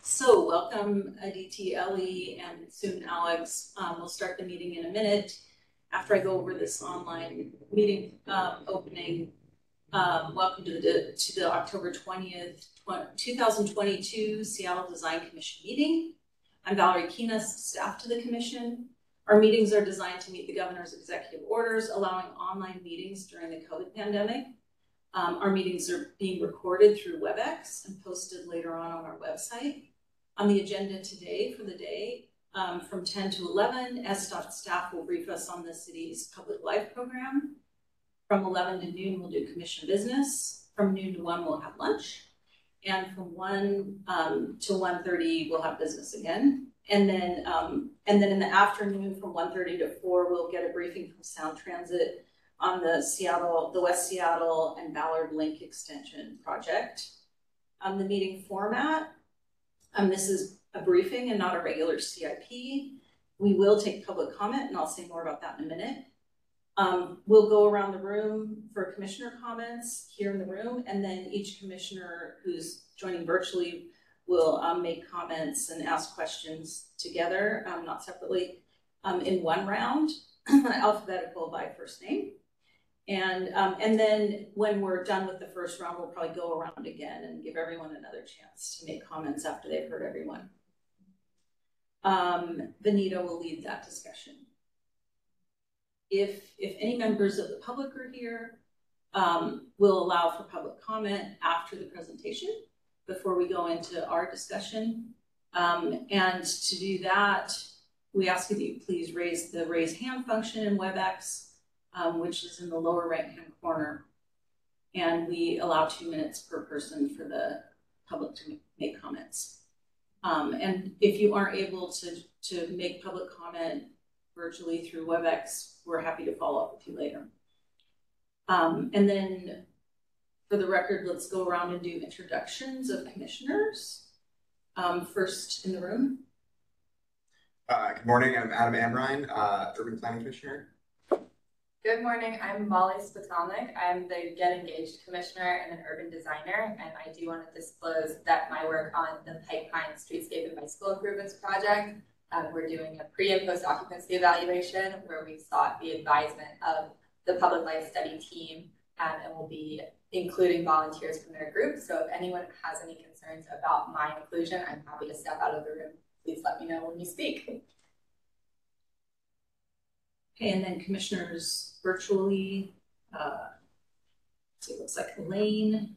So welcome Aditi, Ellie, and soon Alex. We'll start the meeting in a minute. After I go over this online meeting opening, welcome to the October 20th, 2022 Seattle Design Commission meeting. I'm Valerie Keenest, staff to the commission. Our meetings are designed to meet the governor's executive orders, allowing online meetings during the COVID pandemic. Our meetings are being recorded through WebEx and posted later on our website. On the agenda today for the day, from 10 to 11, SDOT staff will brief us on the city's public life program. From 11 to noon, we'll do commission business. From noon to 1, we'll have lunch. And from 1 to 1:30, we'll have business again. And then in the afternoon, from 1:30 to 4, we'll get a briefing from Sound Transit on the West Seattle and Ballard Link Extension project. The meeting format, this is a briefing and not a regular CIP. We will take public comment, and I'll say more about that in a minute. We'll go around the room for commissioner comments here in the room, and then each commissioner who's joining virtually will make comments and ask questions together, not separately, in one round, alphabetical by first name. And then when we're done with the first round, we'll probably go around again and give everyone another chance to make comments after they've heard everyone. Benita will lead that discussion. If any members of the public are here, we'll allow for public comment after the presentation before we go into our discussion. And to do that, we ask you to please raise the raise hand function in WebEx, which is in the lower right-hand corner. And we allow 2 minutes per person for the public to make comments. And if you aren't able to make public comment virtually through WebEx, we're happy to follow up with you later. And then for the record, let's go around and do introductions of commissioners. First in the room. Good morning, I'm Adam Amrine, Urban Planning Commissioner. Good morning, I'm Molly Spitalnik. I'm the Get Engaged Commissioner and an urban designer, and I do want to disclose that my work on the Pike Pines Streetscape and Bicycle Improvements project, we're doing a pre and post occupancy evaluation where we sought the advisement of the public life study team, and we'll be including volunteers from their group. So if anyone has any concerns about my inclusion, I'm happy to step out of the room. Please let me know when you speak. Okay, and then commissioners virtually, so it looks like Elaine.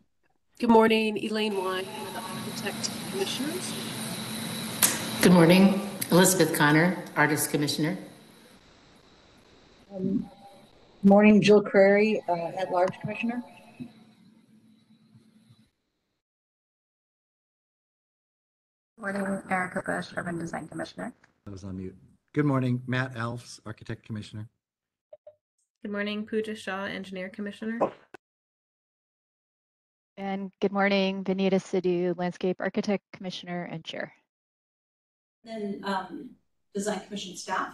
Good morning, Elaine Wine, one of the Architect Commissioners. Good morning, Elizabeth Connor, Artist Commissioner. Good morning, Jill Crary, At-Large Commissioner. Good morning, Erica Bush, Urban Design Commissioner. I was on mute. Good morning, Matt Alfs, Architect Commissioner. Good morning, Pooja Shah, Engineer Commissioner. And good morning, Vinita Sidhu, Landscape Architect Commissioner and Chair. Then Design Commission staff.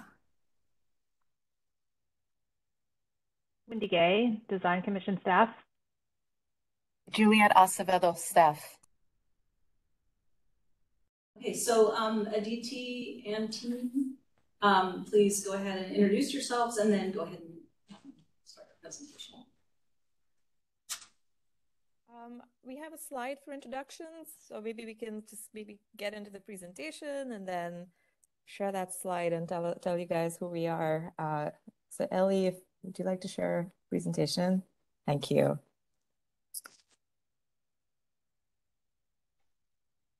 Wendy Gay, Design Commission staff. Juliet Acevedo, staff. Okay, so Aditi and team, please go ahead and introduce yourselves and then go ahead and start the presentation. We have a slide for introductions, so maybe we can just get into the presentation and then share that slide and tell you guys who we are. So Ellie, would you like to share presentation? Thank you.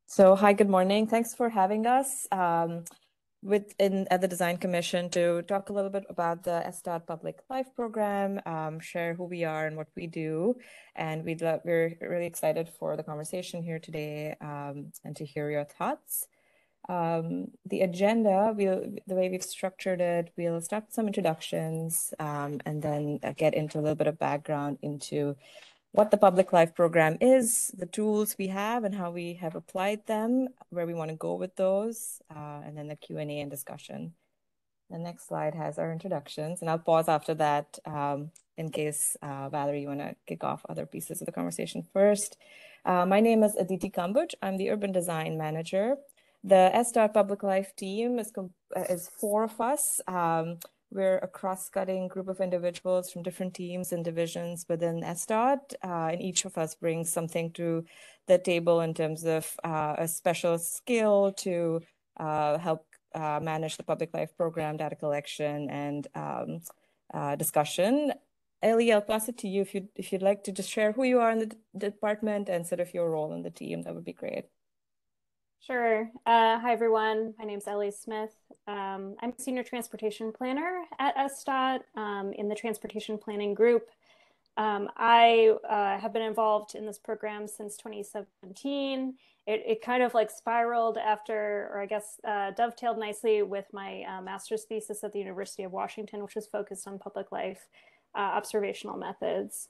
So hi, good morning. Thanks for having us at the Design Commission to talk a little bit about the SDOT Public Life Program, share who we are and what we do. And we're really excited for the conversation here today and to hear your thoughts. The agenda, the way we've structured it, we'll start with some introductions and then get into a little bit of background into what the Public Life Program is, the tools we have and how we have applied them, where we want to go with those, and then the Q&A and discussion. The next slide has our introductions, and I'll pause after that in case, Valerie, you want to kick off other pieces of the conversation first. My name is Aditi Kambuj. I'm the Urban Design Manager. The SDOT Public Life team is 4 of us. We're a cross-cutting group of individuals from different teams and divisions within SDOT, and each of us brings something to the table in terms of a special skill to help manage the public life program, data collection, and discussion. Ellie, I'll pass it to you if you'd like to just share who you are in the department and sort of your role in the team. That would be great. Sure. Hi, everyone. My name's Ellie Smith. I'm a senior transportation planner at SDOT in the transportation planning group. I have been involved in this program since 2017. It kind of like spiraled after, or I guess dovetailed nicely with my master's thesis at the University of Washington, which was focused on public life observational methods.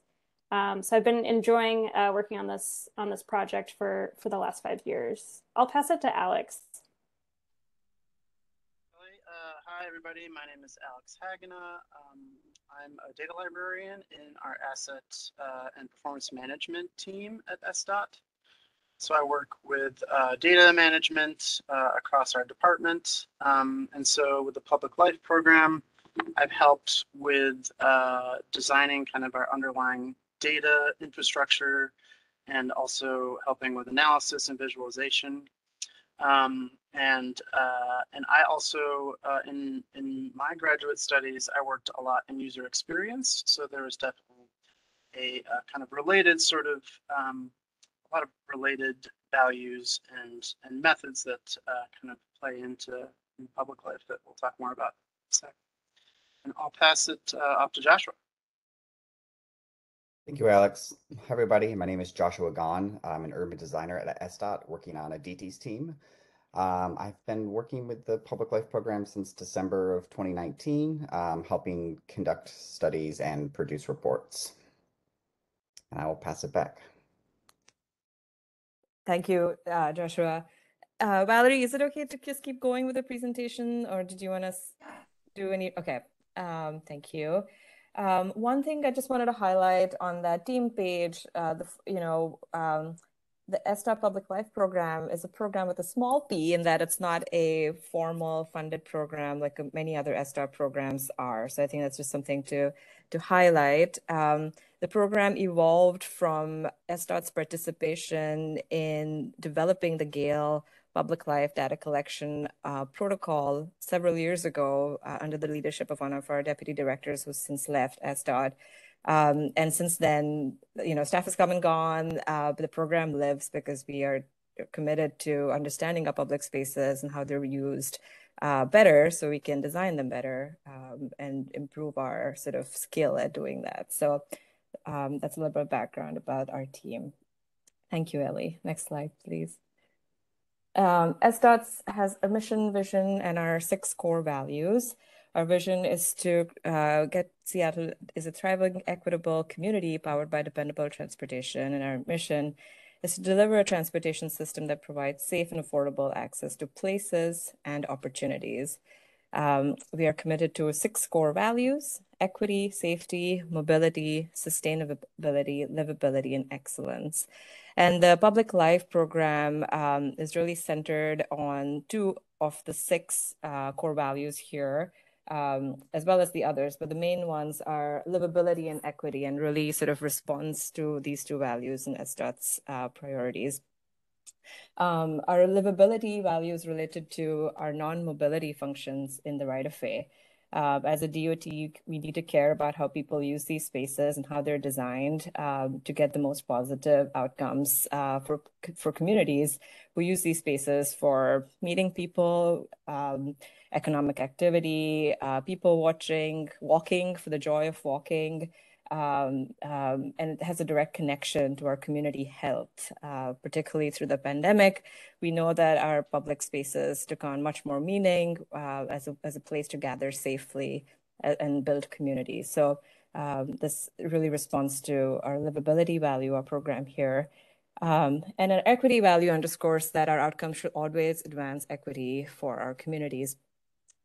So I've been enjoying working on this project for the last 5 years. I'll pass it to Alex. Hi, everybody. My name is Alex Hagena. I'm a data librarian in our asset and performance management team at SDOT. So I work with data management across our department. And so with the Public Life program, I've helped with designing kind of our underlying data infrastructure and also helping with analysis and visualization. And I also, in my graduate studies, I worked a lot in user experience. So there was definitely a kind of related sort of, a lot of related values and methods that kind of play into public life that we'll talk more about in a sec. And I'll pass it off to Joshua. Thank you, Alex. Hi, everybody. My name is Joshua Gahn. I'm an urban designer at SDOT working on a DTs team. I've been working with the Public Life program since December of 2019, helping conduct studies and produce reports. And I will pass it back. Thank you, Joshua. Valerie, is it okay to just keep going with the presentation, or did you want to do any? Okay, thank you. One thing I just wanted to highlight on that team page, the SDOT Public Life program is a program with a small p in that it's not a formal funded program like many other SDOT programs are. So I think that's just something to highlight. The program evolved from SDOT's participation in developing the Gale Public Life data collection protocol several years ago under the leadership of one of our deputy directors who's since left SDOT. And since then, staff has come and gone, but the program lives because we are committed to understanding our public spaces and how they're used better so we can design them better and improve our sort of skill at doing that. So that's a little bit of background about our team. Thank you, Ellie. Next slide, please. SDOT has a mission, vision, and our 6 core values. Our vision is to get Seattle is a thriving, equitable community powered by dependable transportation. And our mission is to deliver a transportation system that provides safe and affordable access to places and opportunities. We are committed to 6 core values: equity, safety, mobility, sustainability, livability, and excellence. And the Public Life program is really centered on 2 of the 6 core values here, as well as the others. But the main ones are livability and equity, and really sort of responds to these 2 values in SDOT's priorities. Our livability values related to our non-mobility functions in the right-of-way. As a DOT, we need to care about how people use these spaces and how they're designed to get the most positive outcomes for communities who use these spaces for meeting people, economic activity, people walking for the joy of walking, and it has a direct connection to our community health, particularly through the pandemic. We know that our public spaces took on much more meaning as a place to gather safely and build community. So this really responds to our livability value, our program here. And an equity value underscores that our outcomes should always advance equity for our communities.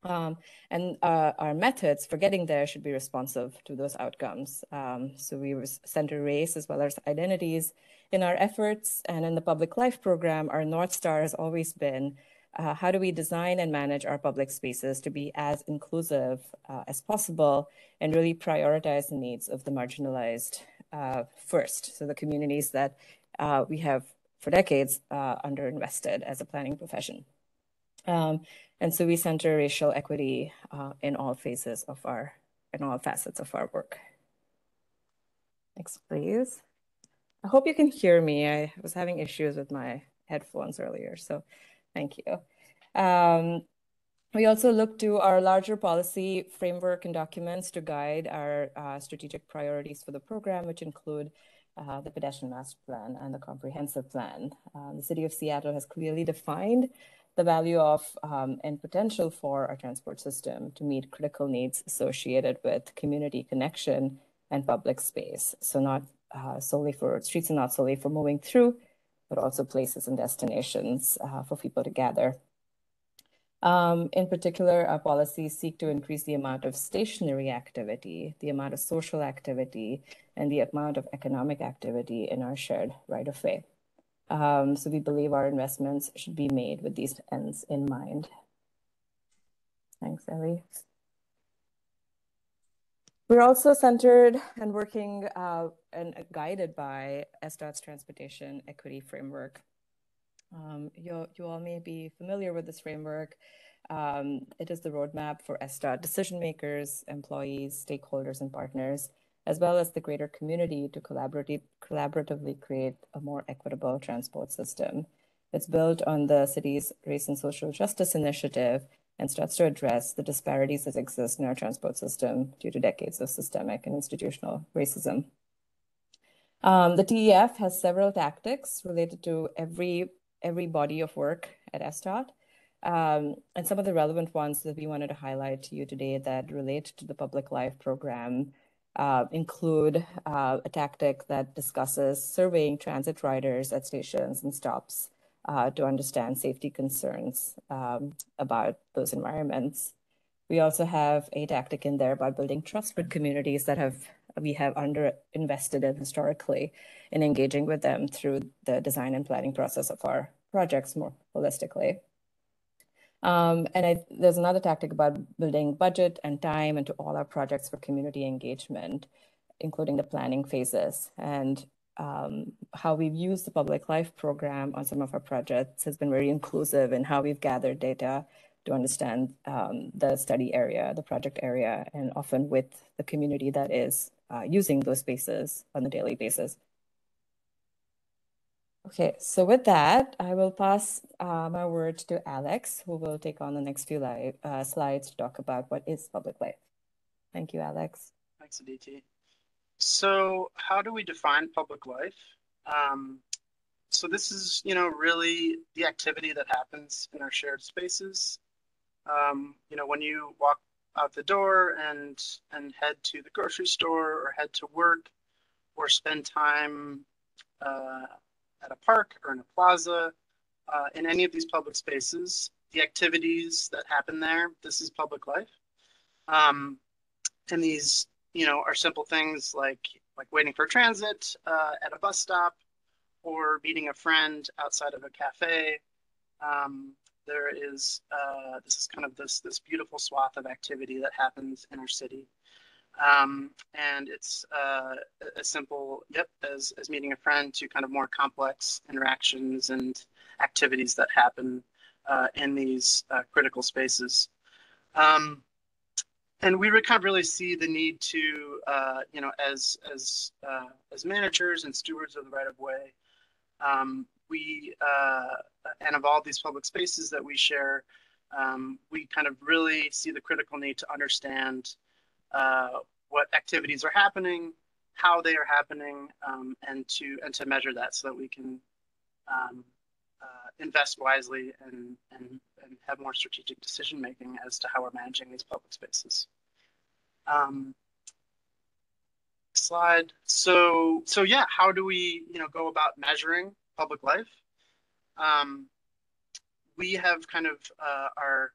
And our methods for getting there should be responsive to those outcomes. So we center race as well as identities In our efforts and in the Public Life program, our North Star has always been how do we design and manage our public spaces to be as inclusive as possible and really prioritize the needs of the marginalized first. So the communities that we have for decades underinvested as a planning profession. And so we center racial equity in all facets of our work. Next, please. I hope you can hear me. I was having issues with my headphones earlier, so thank you. We also look to our larger policy framework and documents to guide our strategic priorities for the program, which include the Pedestrian Master Plan and the Comprehensive Plan. The City of Seattle has clearly defined the value of and potential for our transport system to meet critical needs associated with community connection and public space. So not solely for streets, and not solely for moving through, but also places and destinations for people to gather. In particular, our policies seek to increase the amount of stationary activity, the amount of social activity, and the amount of economic activity in our shared right-of-way. So we believe our investments should be made with these ends in mind. Thanks, Ellie. We're also centered and working and guided by SDOT's Transportation Equity Framework. You all may be familiar with this framework. It is the roadmap for SDOT decision makers, employees, stakeholders, and partners, as well as the greater community to collaboratively create a more equitable transport system. It's built on the city's Race and Social Justice Initiative and starts to address the disparities that exist in our transport system due to decades of systemic and institutional racism. The TEF has several tactics related to every body of work at SDOT. And some of the relevant ones that we wanted to highlight to you today that relate to the Public Life program include a tactic that discusses surveying transit riders at stations and stops to understand safety concerns about those environments. We also have a tactic in there about building trust with communities that we have underinvested in historically, in engaging with them through the design and planning process of our projects more holistically. There's another tactic about building budget and time into all our projects for community engagement, including the planning phases. And how we've used the Public Life program on some of our projects has been very inclusive in how we've gathered data to understand the study area, the project area, and often with the community that is using those spaces on a daily basis. Okay, so with that, I will pass my word to Alex, who will take on the next few slides to talk about what is Public Life. Thank you, Alex. Thanks, Aditi. So how do we define public life? So this is, really the activity that happens in our shared spaces. When you walk out the door and head to the grocery store or head to work or spend time at a park or in a plaza, in any of these public spaces, the activities that happen there, this is public life. And these, are simple things like waiting for transit at a bus stop or meeting a friend outside of a cafe. There is, this is kind of this beautiful swath of activity that happens in our city. And it's as simple, as meeting a friend to kind of more complex interactions and activities that happen in these critical spaces. And we would kind of really see the need to, as managers and stewards of the right-of-way, and of all these public spaces that we share, we kind of really see the critical need to understand what activities are happening, how they are happening, and to measure that so that we can invest wisely and have more strategic decision making as to how we're managing these public spaces. Slide. So yeah, how do we go about measuring public life? We have kind of our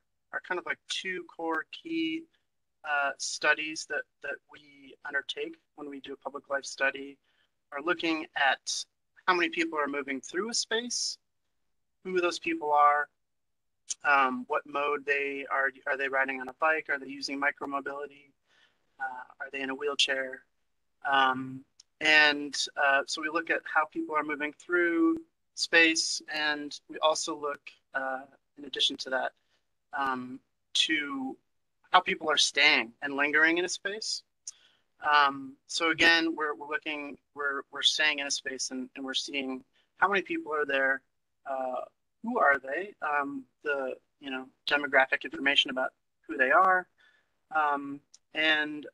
kind of like two core key studies that we undertake when we do a public life study are looking at how many people are moving through a space, who those people are, what mode they are they riding on a bike, are they using micromobility, are they in a wheelchair? So we look at how people are moving through space, and we also look, in addition to that, to how people are staying and lingering in a space. So again, we're staying in a space, and we're seeing how many people are there, who are they, the demographic information about who they are, and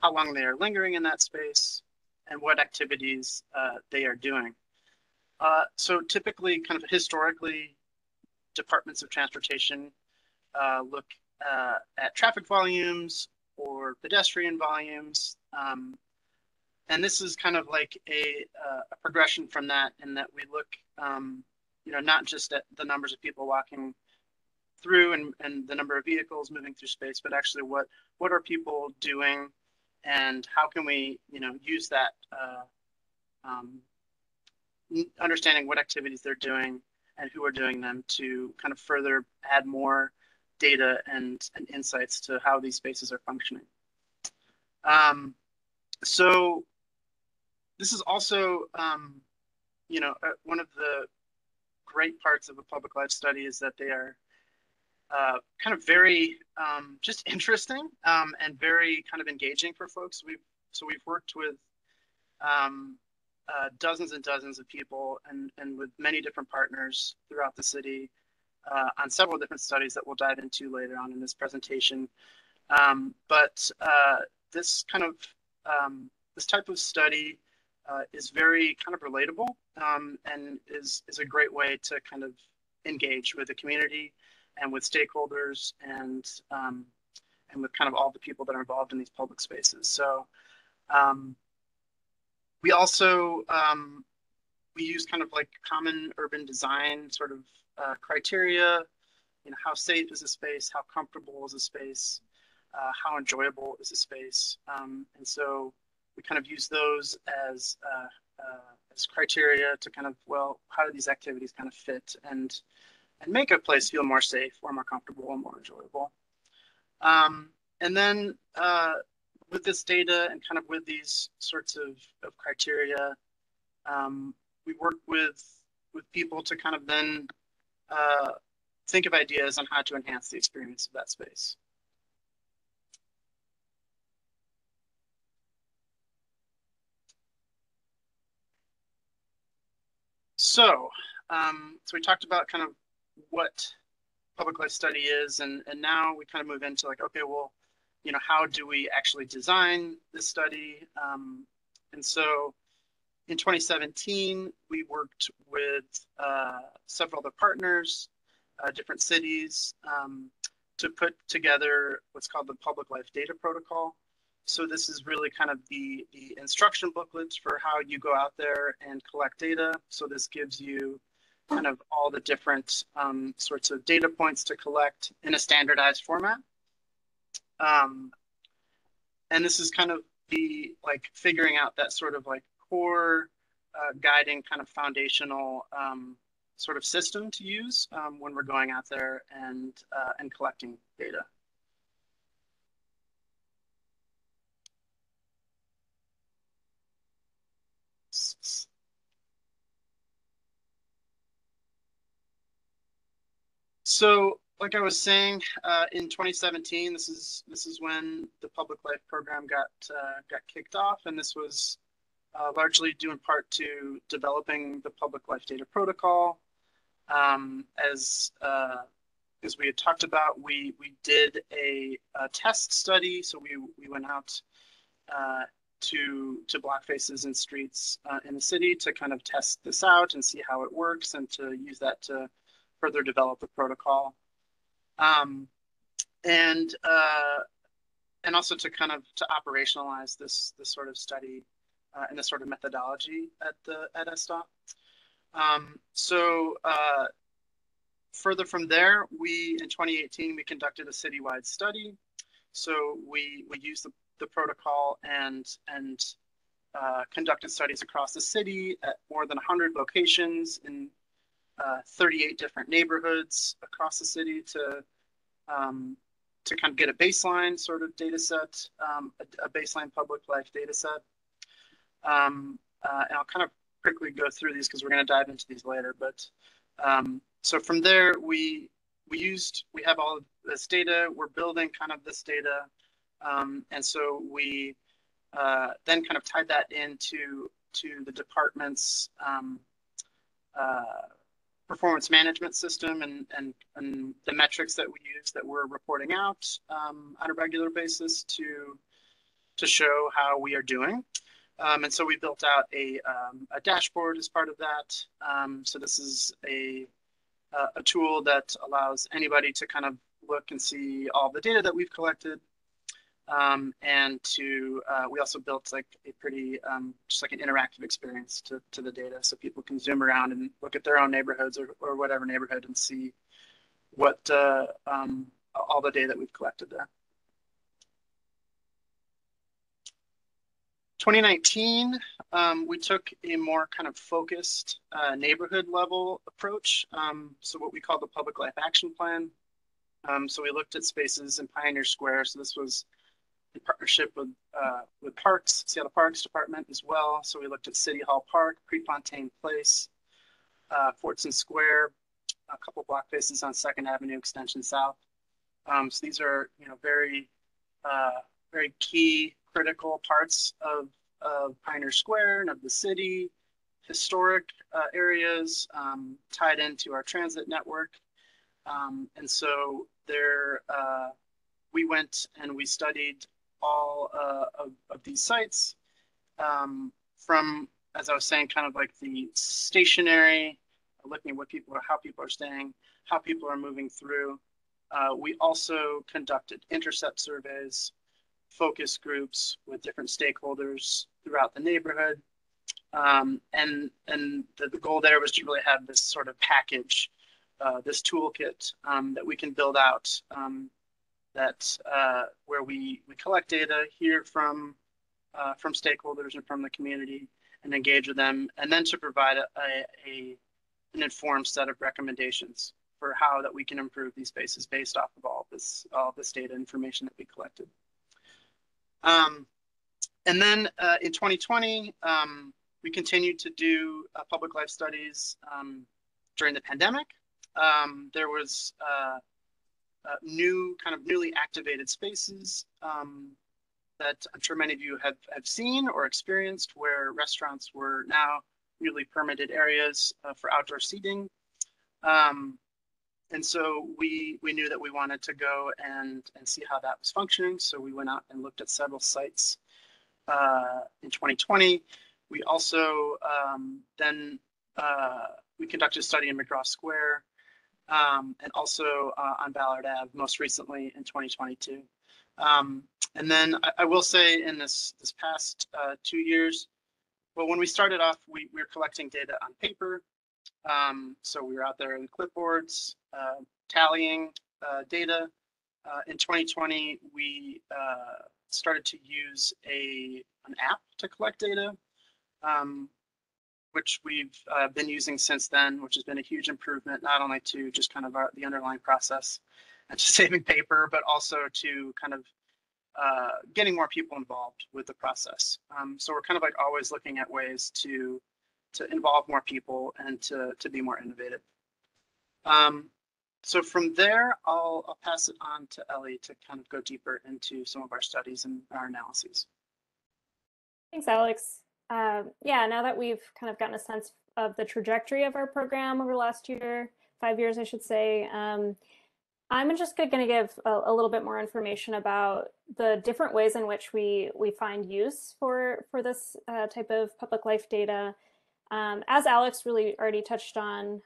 how long they are lingering in that space, and what activities they are doing. So typically, kind of historically, departments of transportation look at traffic volumes or pedestrian volumes. And this is kind of like a progression from that, in that we look, not just at the numbers of people walking through and the number of vehicles moving through space, but actually what are people doing, and how can we, use that, understanding what activities they're doing and who are doing them, to kind of further add more data and insights to how these spaces are functioning. So this is also, one of the great parts of a public life study is that they are kind of very just interesting, and very kind of engaging for folks. We've worked with dozens and dozens of people, and with many different partners throughout the city, on several different studies that we'll dive into later on in this presentation. But this kind of this type of study is very kind of relatable, and is a great way to kind of engage with the community and with stakeholders, and with kind of all the people that are involved in these public spaces. So we also we use kind of like common urban design sort of criteria. How safe is a space? How comfortable is a space? How enjoyable is a space? And so we kind of use those as criteria to kind of, well, how do these activities kind of fit and make a place feel more safe, or more comfortable, and more enjoyable. And then with this data, and kind of with these sorts of criteria, we work with people to kind of then think of ideas on how to enhance the experience of that space. So we talked about kind of what public life study is, and now we kind of move into like, okay, well, how do we actually design this study? And so in 2017, we worked with several other partners, different cities, to put together what's called the Public Life Data Protocol. So this is really kind of the instruction booklets for how you go out there and collect data. So this gives you kind of all the different sorts of data points to collect in a standardized format. And this is kind of the like figuring out that sort of like core guiding kind of foundational sort of system to use when we're going out there and collecting data. So, like I was saying, in 2017, this is when the Public Life program got kicked off, and this was largely due in part to developing the Public Life Data Protocol. As we had talked about, we did a test study, so we went out to block faces and streets in the city to kind of test this out and see how it works, and to use that to further develop the protocol, and also to kind of to operationalize this sort of study and this sort of methodology at SDOT. So further from there, in 2018 we conducted a citywide study. So we used the protocol and conducted studies across the city at more than 100 locations in 38 different neighborhoods across the city to kind of get a baseline sort of data set, a baseline public life data set. And I'll kind of quickly go through these because we're going to dive into these later. But so from there, we have all of this data. We're building kind of this data. And so we then kind of tied that into the department's performance management system and the metrics that we use that we're reporting out on a regular basis to show how we are doing. And so we built out a dashboard as part of that. So this is a tool that allows anybody to kind of look and see all the data that we've collected. And we also built like a pretty just like an interactive experience to the data, so people can zoom around and look at their own neighborhoods or whatever neighborhood and see what all the data that we've collected there. 2019, we took a more kind of focused neighborhood level approach. So what we call the Public Life Action Plan. So we looked at spaces in Pioneer Square. So this was in partnership with Parks, Seattle Parks Department as well. So we looked at City Hall Park, Prefontaine Place, Fortson Square, a couple block faces on 2nd Avenue Extension South. So these are, very, very key, critical parts of Pioneer Square and of the city, historic areas tied into our transit network. And so there, we went and we studied all of these sites from, as I was saying, kind of like the stationary, looking at how people are staying, how people are moving through. We also conducted intercept surveys, focus groups with different stakeholders throughout the neighborhood. And the goal there was to really have this sort of package, this toolkit that we can build out where we collect data, hear from stakeholders and from the community and engage with them, and then to provide an informed set of recommendations for how that we can improve these spaces based off of all this data information that we collected. And then in 2020, we continued to do public life studies during the pandemic. There was newly activated spaces that I'm sure many of you have seen or experienced, where restaurants were now newly permitted areas for outdoor seating. And so we knew that we wanted to go and see how that was functioning. So we went out and looked at several sites in 2020. We also we conducted a study in McGraw Square and also on Ballard Ave most recently in 2022. And then I will say in this past 2 years, well, when we started off, we were collecting data on paper. So we were out there in clipboards, tallying data. In 2020, we started to use an app to collect data, which we've been using since then, which has been a huge improvement, not only to just kind of the underlying process and just saving paper, but also to kind of getting more people involved with the process. So we're kind of like always looking at ways to involve more people and to be more innovative. So from there, I'll pass it on to Ellie to kind of go deeper into some of our studies and our analyses. Thanks, Alex. Yeah, now that we've kind of gotten a sense of the trajectory of our program over the last 5 years, I should say, I'm just going to give a little bit more information about the different ways in which we find use for this type of public life data. As Alex really already touched on,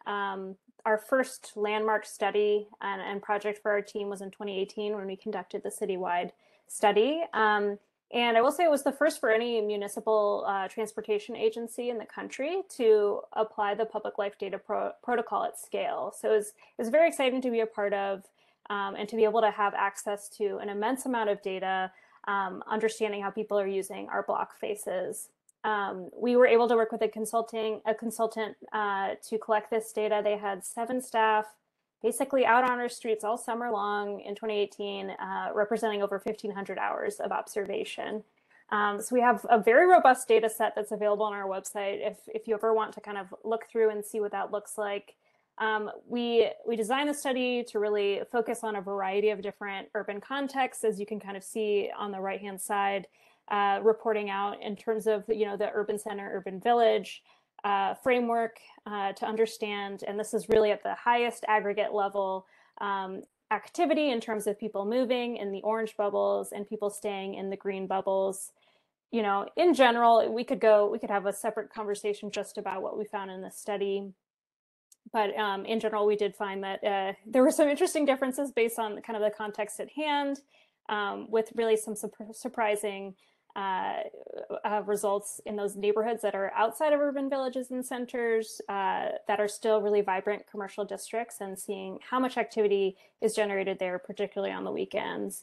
our first landmark study and project for our team was in 2018 when we conducted the citywide study. And I will say it was the first for any municipal transportation agency in the country to apply the public life data protocol at scale. So it was very exciting to be a part of and to be able to have access to an immense amount of data, understanding how people are using our block faces. We were able to work with a consultant to collect this data. They had 7 staff basically out on our streets all summer long in 2018, representing over 1,500 hours of observation. So we have a very robust data set that's available on our website if you ever want to kind of look through and see what that looks like. We designed the study to really focus on a variety of different urban contexts, as you can kind of see on the right-hand side, reporting out in terms of the urban center, urban village framework to understand, and this is really at the highest aggregate level, activity in terms of people moving in the orange bubbles and people staying in the green bubbles. In general, we could have a separate conversation just about what we found in this study. But in general, we did find that there were some interesting differences based on kind of the context at hand, with really some surprising results in those neighborhoods that are outside of urban villages and centers that are still really vibrant commercial districts, and seeing how much activity is generated there, particularly on the weekends.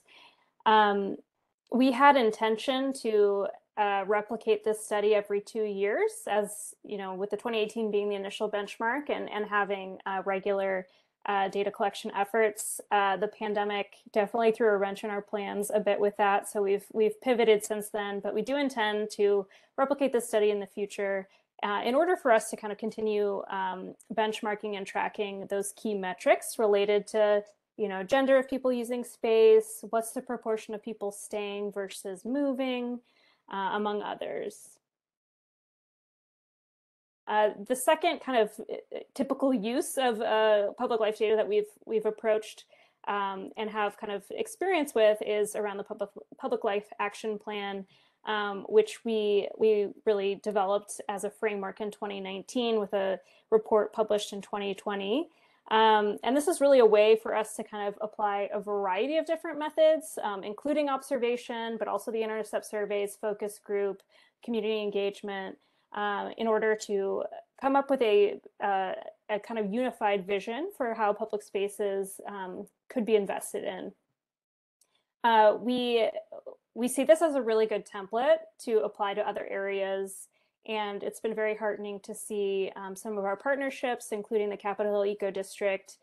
We had intention to replicate this study every 2 years, as with the 2018 being the initial benchmark and having regular data collection efforts. The pandemic definitely threw a wrench in our plans a bit with that, so we've pivoted since then, but we do intend to replicate this study in the future in order for us to kind of continue benchmarking and tracking those key metrics related to gender of people using space, what's the proportion of people staying versus moving, among others. The second kind of typical use of public life data that we've approached and have kind of experience with is around the public life action plan, which we really developed as a framework in 2019 with a report published in 2020. And this is really a way for us to kind of apply a variety of different methods, including observation, but also the intercept surveys, focus group, community engagement, in order to come up with a kind of unified vision for how public spaces could be invested in. We see this as a really good template to apply to other areas, and it's been very heartening to see some of our partnerships, including the Capitol Hill Eco District,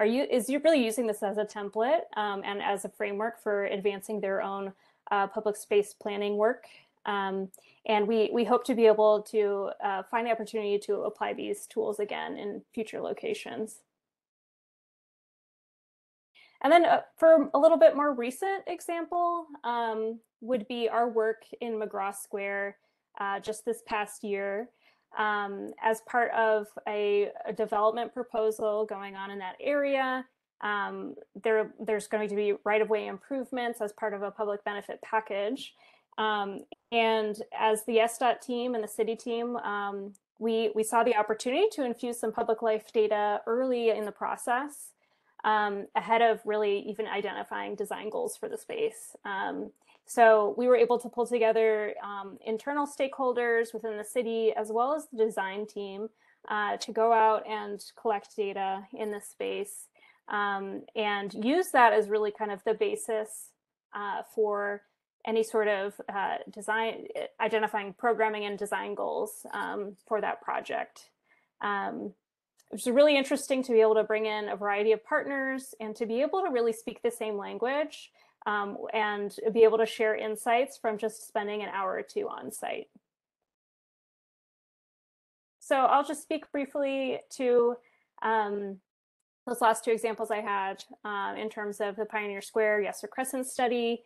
is really using this as a template and as a framework for advancing their own public space planning work. And we hope to be able to find the opportunity to apply these tools again in future locations. And then for a little bit more recent example would be our work in McGraw Square just this past year as part of a development proposal going on in that area. There's going to be right-of-way improvements as part of a public benefit package. And as the SDOT team and the city team, we saw the opportunity to infuse some public life data early in the process, ahead of really even identifying design goals for the space. So we were able to pull together internal stakeholders within the city, as well as the design team, to go out and collect data in the space, and use that as really kind of the basis for any sort of design, identifying programming and design goals for that project. It was really interesting to be able to bring in a variety of partners and to be able to really speak the same language and be able to share insights from just spending an hour or two on site. So I'll just speak briefly to those last two examples I had in terms of the Pioneer Square Yesser Crescent study.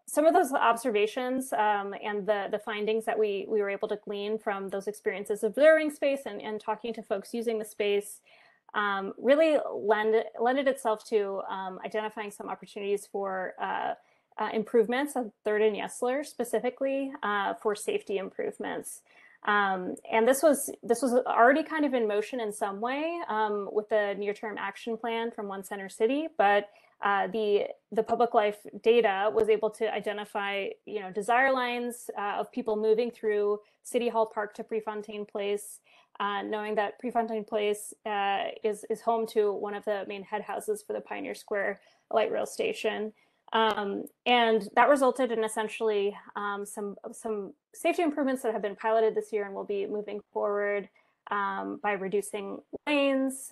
Some of those observations and the findings that we were able to glean from those experiences of observing space and talking to folks using the space really lended itself to identifying some opportunities for improvements at 3rd and Yesler, specifically for safety improvements. And this was already kind of in motion in some way with the near-term action plan from One Center City, but the public life data was able to identify, desire lines of people moving through City Hall Park to Prefontaine Place, knowing that Prefontaine Place is home to one of the main head houses for the Pioneer Square light rail station. And that resulted in essentially some safety improvements that have been piloted this year and will be moving forward by reducing lanes,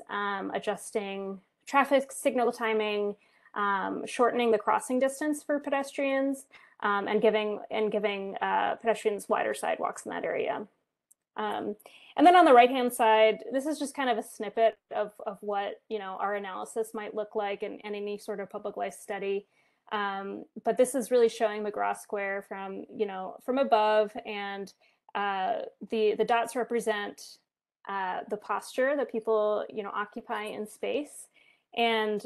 adjusting traffic signal timing, shortening the crossing distance for pedestrians, and giving pedestrians wider sidewalks in that area. And then on the right-hand side, this is just kind of a snippet of what our analysis might look like in any sort of public life study. But this is really showing McGraw Square from above, and the dots represent the posture that people occupy in space. And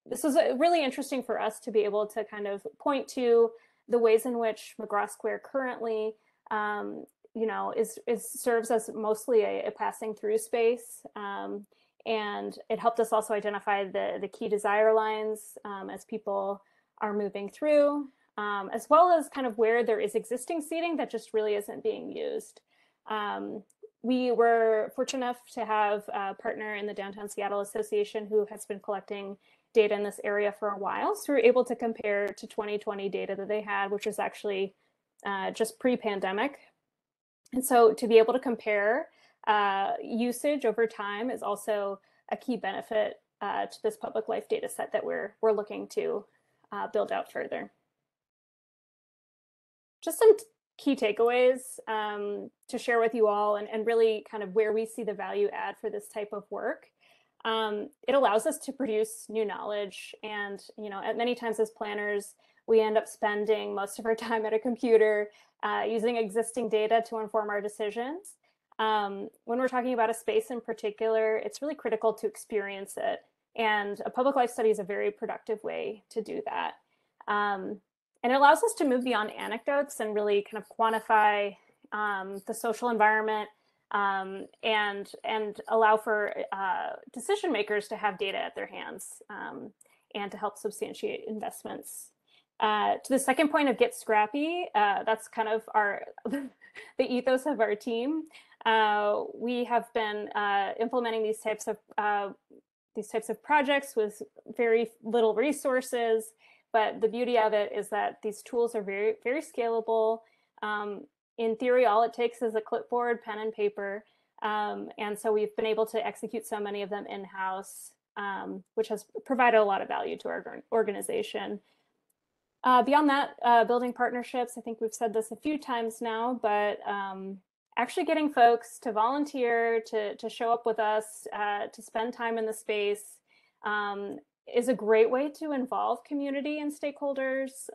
this was really interesting for us to be able to kind of point to the ways in which McGraw Square currently serves as mostly a passing through space. And it helped us also identify the key desire lines as people are moving through, as well as kind of where there is existing seating that just really isn't being used. We were fortunate enough to have a partner in the Downtown Seattle Association who has been collecting data in this area for a while. So we were able to compare to 2020 data that they had, which was actually just pre-pandemic. And so to be able to compare usage over time is also a key benefit to this public life data set that we're looking to build out further. Just some key takeaways to share with you all, and really kind of where we see the value add for this type of work. It allows us to produce new knowledge, and at many times as planners, we end up spending most of our time at a computer using existing data to inform our decisions. When we're talking about a space in particular, it's really critical to experience it. And a public life study is a very productive way to do that. And it allows us to move beyond anecdotes and really kind of quantify the social environment and allow for decision makers to have data at their hands and to help substantiate investments. To the second point of get scrappy, that's kind of the ethos of our team. We have been implementing these types of projects with very little resources, but the beauty of it is that these tools are very, very scalable. In theory, all it takes is a clipboard, pen, and paper. And so we've been able to execute so many of them in-house, which has provided a lot of value to our organization. Beyond that, building partnerships, I think we've said this a few times now, but actually getting folks to volunteer, to show up with us, to spend time in the space is a great way to involve community and stakeholders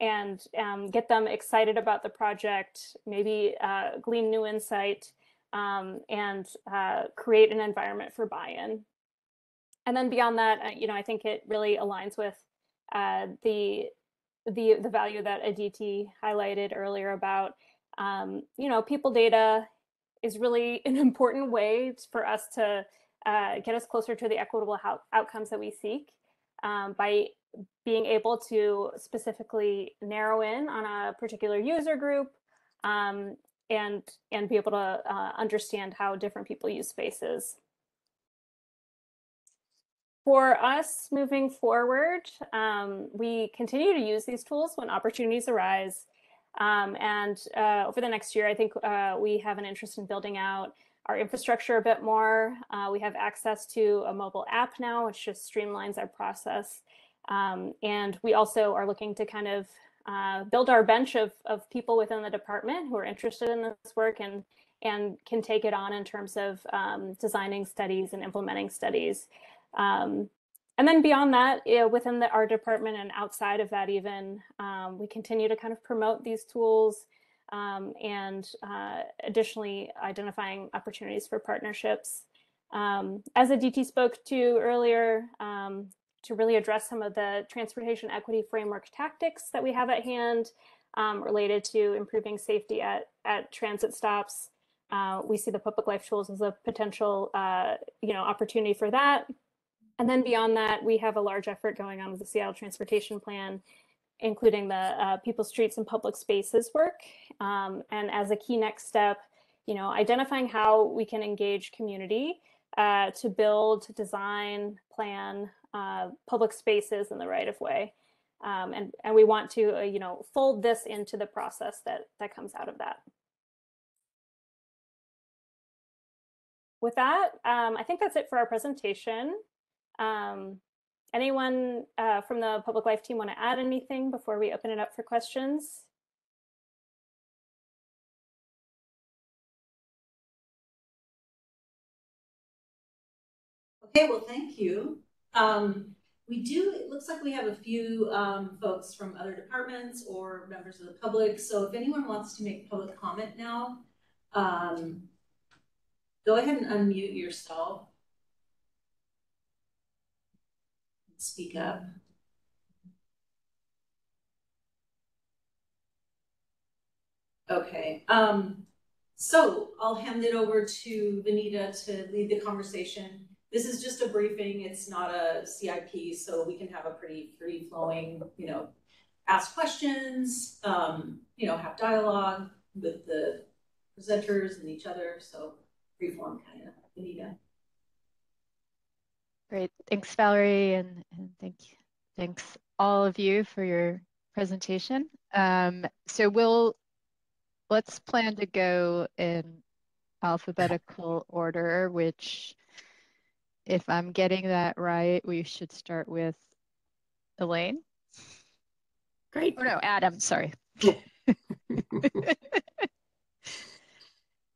and get them excited about the project, maybe glean new insight, and create an environment for buy-in. And then beyond that, I think it really aligns with the value that Aditi highlighted earlier about, people data is really an important way for us to get us closer to the equitable outcomes that we seek by being able to specifically narrow in on a particular user group and be able to understand how different people use spaces. For us moving forward, we continue to use these tools when opportunities arise. And over the next year, I think we have an interest in building out our infrastructure a bit more. We have access to a mobile app now, which just streamlines our process. And we also are looking to kind of build our bench of people within the department who are interested in this work and can take it on in terms of designing studies and implementing studies. And then beyond that, within our department and outside of that even, we continue to kind of promote these tools and additionally identifying opportunities for partnerships. As Aditi spoke to earlier, to really address some of the transportation equity framework tactics that we have at hand related to improving safety at transit stops. We see the public life tools as a potential opportunity for that. And then beyond that, we have a large effort going on with the Seattle Transportation Plan, including the People, Streets, and Public Spaces work. And as a key next step, identifying how we can engage community to build, design, plan public spaces in the right of way. And we want to, you know, fold this into the process that comes out of that. With that, I think that's it for our presentation. Anyone from the Public Life team want to add anything before we open it up for questions? Okay, well, thank you. It looks like we have a few folks from other departments or members of the public. So if anyone wants to make public comment now, go ahead and unmute yourself. Speak up. Okay, so I'll hand it over to Vanita to lead the conversation. This is just a briefing, it's not a CIP, so we can have a pretty free-flowing, you know, ask questions, you know, have dialogue with the presenters and each other, so free-form kind of. Vanita. Great, thanks Valerie, and thanks all of you for your presentation. So let's plan to go in alphabetical order, which, if I'm getting that right, we should start with Elaine. Great. Oh no, Adam, sorry.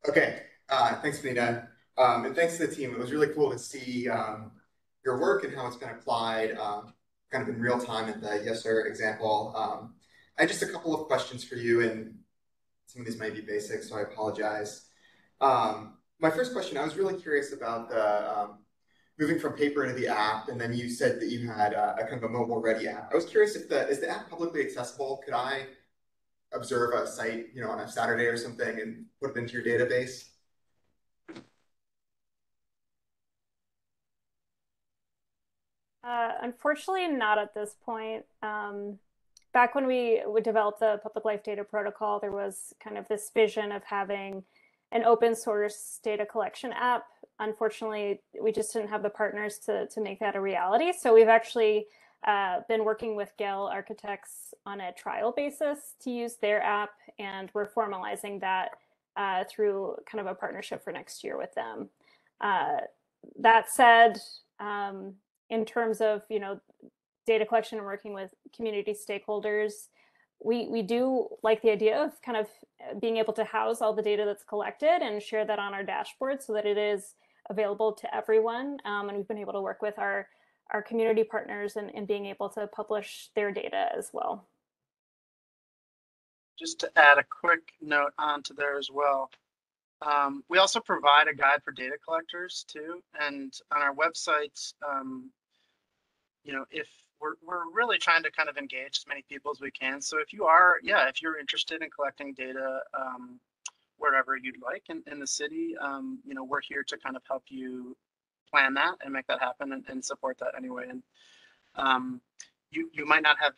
Okay, thanks, Vanita. And thanks to the team. It was really cool to see your work and how it's been applied kind of in real time in the Yes Sir example. I had just a couple of questions for you, and some of these might be basic, so I apologize. My first question, I was really curious about the moving from paper into the app, and then you said that you had a kind of a mobile-ready app. I was curious if is the app publicly accessible? Could I observe a site, you know, on a Saturday or something and put it into your database? Unfortunately, not at this point. Back when we would develop the Public Life Data Protocol, there was kind of this vision of having an open source data collection app. Unfortunately, we just didn't have the partners to make that a reality. So we've actually been working with Gale Architects on a trial basis to use their app, and we're formalizing that through kind of a partnership for next year with them. That said, in terms of, you know, data collection and working with community stakeholders, we do like the idea of kind of being able to house all the data that's collected and share that on our dashboard so that it is available to everyone. And we've been able to work with our community partners in being able to publish their data as well. Just to add a quick note onto there as well. We also provide a guide for data collectors too. And on our website, you know, if we're really trying to kind of engage as many people as we can. So if you are, if you're interested in collecting data wherever you'd like in the city, you know, we're here to kind of help you plan that and make that happen and support that anyway. And you might not have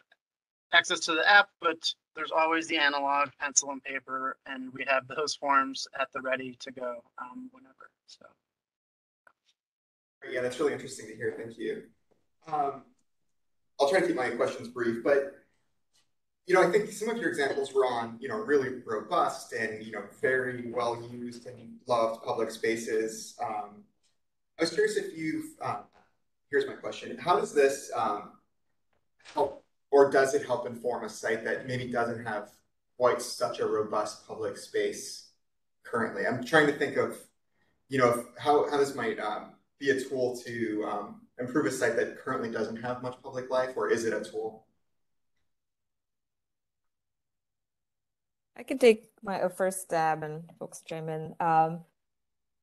access to the app, but there's always the analog pencil and paper, and we have those forms at the ready to go whenever. So yeah, that's really interesting to hear. Thank you. I'll try to keep my questions brief, but you know, I think some of your examples were on, you know, really robust and, you know, very well used and loved public spaces. I was curious if you've, here's my question. How does this help, or does it help inform a site that maybe doesn't have quite such a robust public space currently? I'm trying to think of, you know, how this might be a tool to improve a site that currently doesn't have much public life, or is it a tool? I can take my first stab and folks chime in.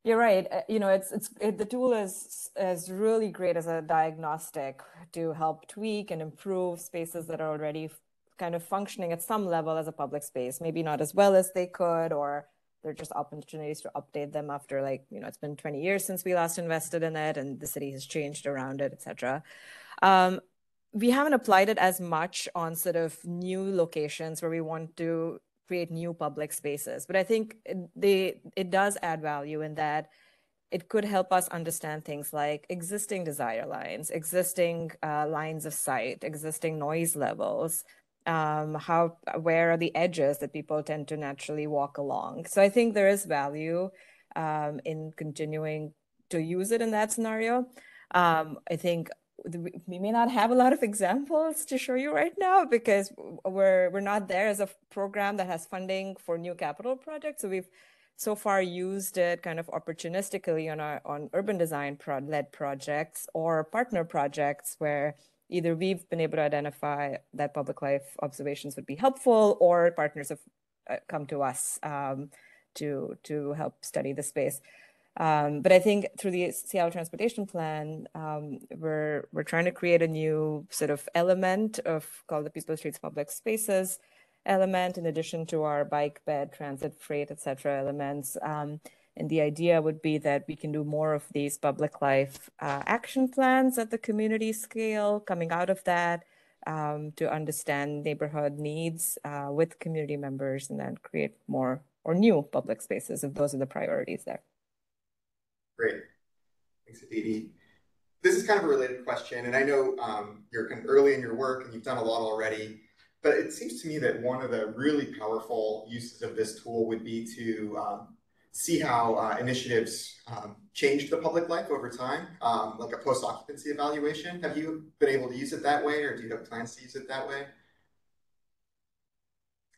You're right. You know, the tool is really great as a diagnostic to help tweak and improve spaces that are already kind of functioning at some level as a public space. Maybe not as well as they could, or they're just opportunities to update them after, like, you know, it's been 20 years since we last invested in it, and the city has changed around it, etc. We haven't applied it as much on sort of new locations where we want to create new public spaces. But I think it does add value in that it could help us understand things like existing desire lines, existing lines of sight, existing noise levels, where are the edges that people tend to naturally walk along. So I think there is value in continuing to use it in that scenario. I think we may not have a lot of examples to show you right now because we're not there as a program that has funding for new capital projects. So we've so far used it kind of opportunistically on urban design led projects or partner projects where either we've been able to identify that public life observations would be helpful, or partners have come to us to help study the space. But I think through the Seattle Transportation Plan, we're trying to create a new sort of element called the People, Streets, Public Spaces element, in addition to our bike, bed, transit, freight, etc. elements. And the idea would be that we can do more of these public life action plans at the community scale, coming out of that to understand neighborhood needs with community members, and then create more or new public spaces if those are the priorities there. Great. Thanks, Aditi. This is kind of a related question, and I know you're kind of early in your work and you've done a lot already, but it seems to me that one of the really powerful uses of this tool would be to see how initiatives change the public life over time, like a post-occupancy evaluation. Have you been able to use it that way, or do you have plans to use it that way?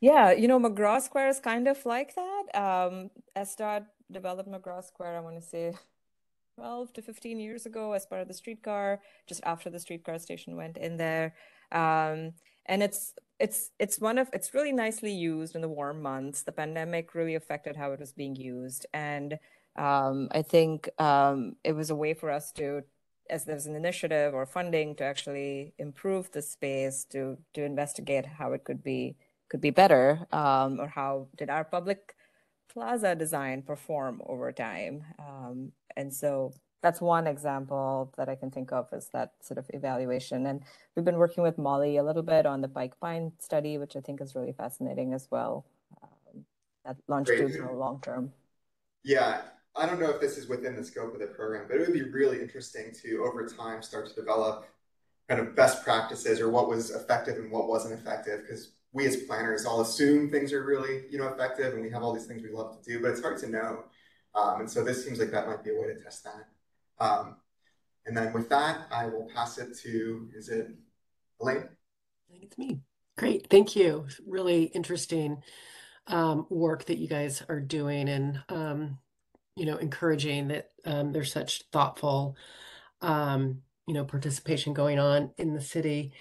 Yeah, McGraw Square is kind of like that. SDOT developed McGraw Square, I want to say 12 to 15 years ago as part of the streetcar, just after the streetcar station went in there. And it's really nicely used in the warm months. The pandemic really affected how it was being used. And I think it was a way for us to, as there's an initiative or funding to actually improve the space, to investigate how it could be better, or how did our public plaza design perform over time. And so that's one example that I can think of as that sort of evaluation. And we've been working with Molly a little bit on the Bike Pine study, which I think is really fascinating as well, that longitudinal long term. Yeah, I don't know if this is within the scope of the program, but it would be really interesting to, over time, start to develop kind of best practices, or what was effective and what wasn't effective, because we as planners all assume things are really, effective, and we have all these things we love to do, but it's hard to know. And so this seems like that might be a way to test that. And then with that, I will pass it to, is it Elaine? I think it's me. Great, thank you. Really interesting work that you guys are doing, and encouraging that there's such thoughtful participation going on in the city.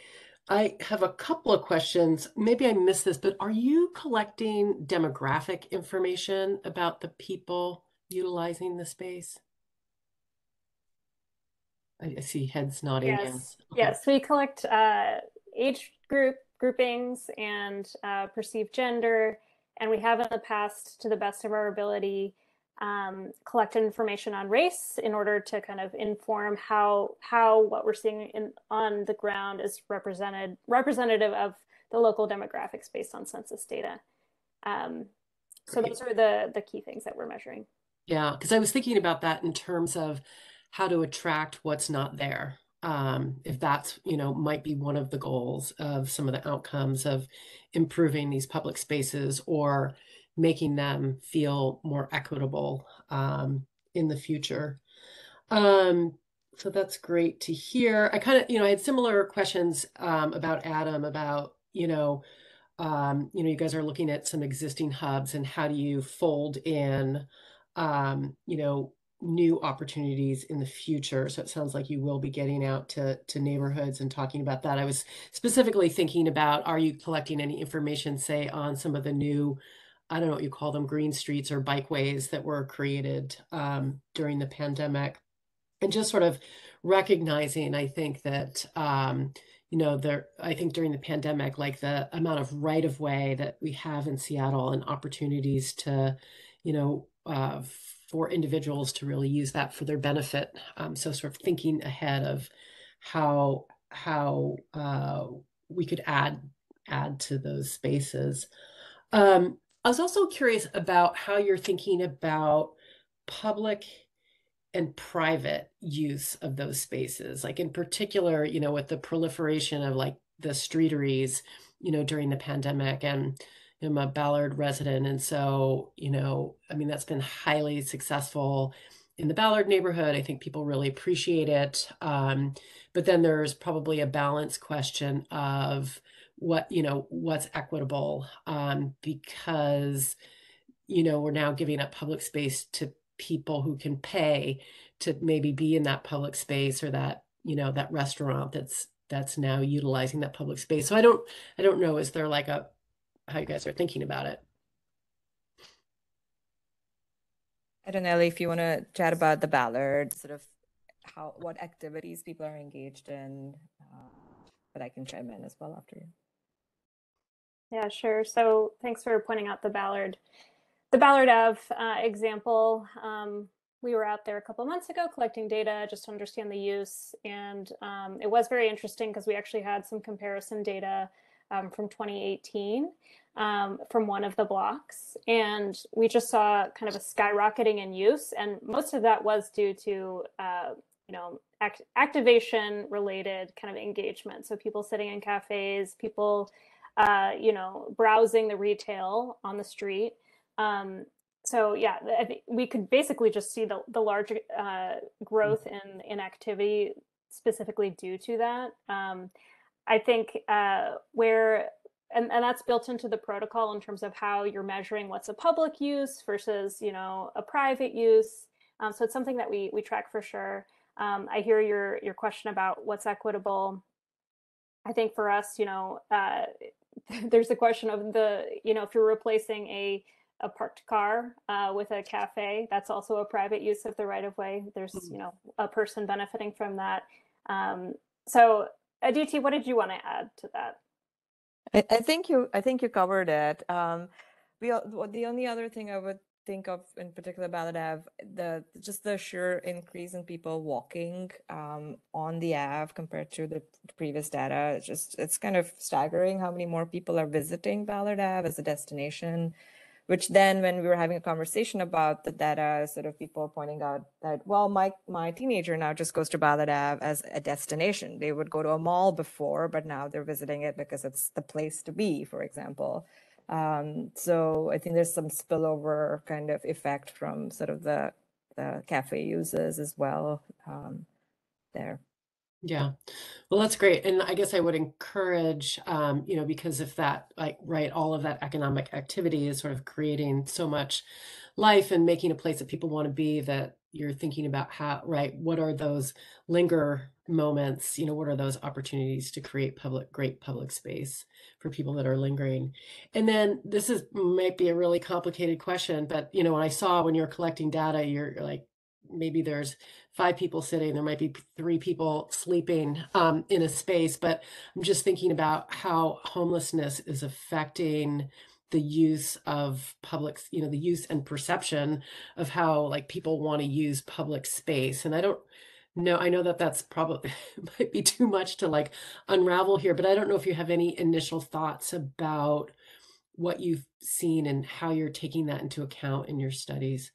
I have a couple of questions. Maybe I missed this, but are you collecting demographic information about the people utilizing the space? I see heads nodding. Yes, yes, we collect age groupings and perceived gender, and we have in the past, to the best of our ability, collected information on race in order to kind of inform how what we're seeing on the ground is representative of the local demographics based on census data. So those are the key things that we're measuring. Yeah, because I was thinking about that in terms of how to attract what's not there. If that's, might be one of the goals of some of the outcomes of improving these public spaces, or making them feel more equitable in the future. So that's great to hear. I kind of, I had similar questions about Adam, about, you guys are looking at some existing hubs, and how do you fold in, new opportunities in the future. So it sounds like you will be getting out to neighborhoods and talking about that. I was specifically thinking about, are you collecting any information, say, on some of the new, I don't know what you call them, green streets or bikeways that were created during the pandemic, and just sort of recognizing, I think that, I think during the pandemic, like the amount of right of way that we have in Seattle, and opportunities to, for individuals to really use that for their benefit. So sort of thinking ahead of how we could add to those spaces. I was also curious about how you're thinking about public and private use of those spaces. Like in particular, you know, with the proliferation of like the streeteries, you know, during the pandemic. And I'm a Ballard resident. And so, you know, I mean, that's been highly successful in the Ballard neighborhood. I think people really appreciate it. But then there's probably a balance question of what, you know, what's equitable, because, you know, we're now giving up public space to people who can pay to maybe be in that public space, or that, you know, that restaurant that's now utilizing that public space. So I don't know, is there like how you guys are thinking about it? I don't know, Ellie, if you want to chat about the Ballard, sort of what activities people are engaged in, but I can chime in as well after you. Yeah, sure. So thanks for pointing out the Ballard Ave example. We were out there a couple months ago collecting data just to understand the use, and it was very interesting because we actually had some comparison data from 2018 from one of the blocks, and we just saw kind of a skyrocketing in use, and most of that was due to you know, activation related kind of engagement. So people sitting in cafes, people you know, browsing the retail on the street. So yeah, I think we could basically just see the large growth in activity specifically due to that. I think and that's built into the protocol in terms of how you're measuring what's a public use versus, you know, a private use. So it's something that we track for sure. I hear your question about what's equitable. I think for us, you know, there's a question of you know, if you're replacing a parked car with a cafe, that's also a private use of the right of way. There's, you know, a person benefiting from that. So Aditi, what did you want to add to that? I think you covered it. The only other thing I would think of in particular Ballard Ave, just the sheer increase in people walking on the Ave compared to the previous data. It's kind of staggering how many more people are visiting Ballard Ave as a destination, which then when we were having a conversation about the data, sort of people pointing out that, well, my teenager now just goes to Ballard Ave as a destination. They would go to a mall before, but now they're visiting it because it's the place to be, for example. So I think there's some spillover kind of effect from sort of the cafe uses as well there. Yeah, well, that's great. And I guess I would encourage, you know, because if that, like, right, all of that economic activity is sort of creating so much life and making a place that people want to be, that you're thinking about how, right, what are those linger moments, you know, what are those opportunities to create great public space for people that are lingering. And then this might be a really complicated question, but, you know, when you're collecting data, you're like, maybe there's 5 people sitting, there might be 3 people sleeping in a space, but I'm just thinking about how homelessness is affecting the use of public, you know, the use and perception of how like people want to use public space. And I don't know, I know that that's probably might be too much to like unravel here, but I don't know if you have any initial thoughts about what you've seen and how you're taking that into account in your studies.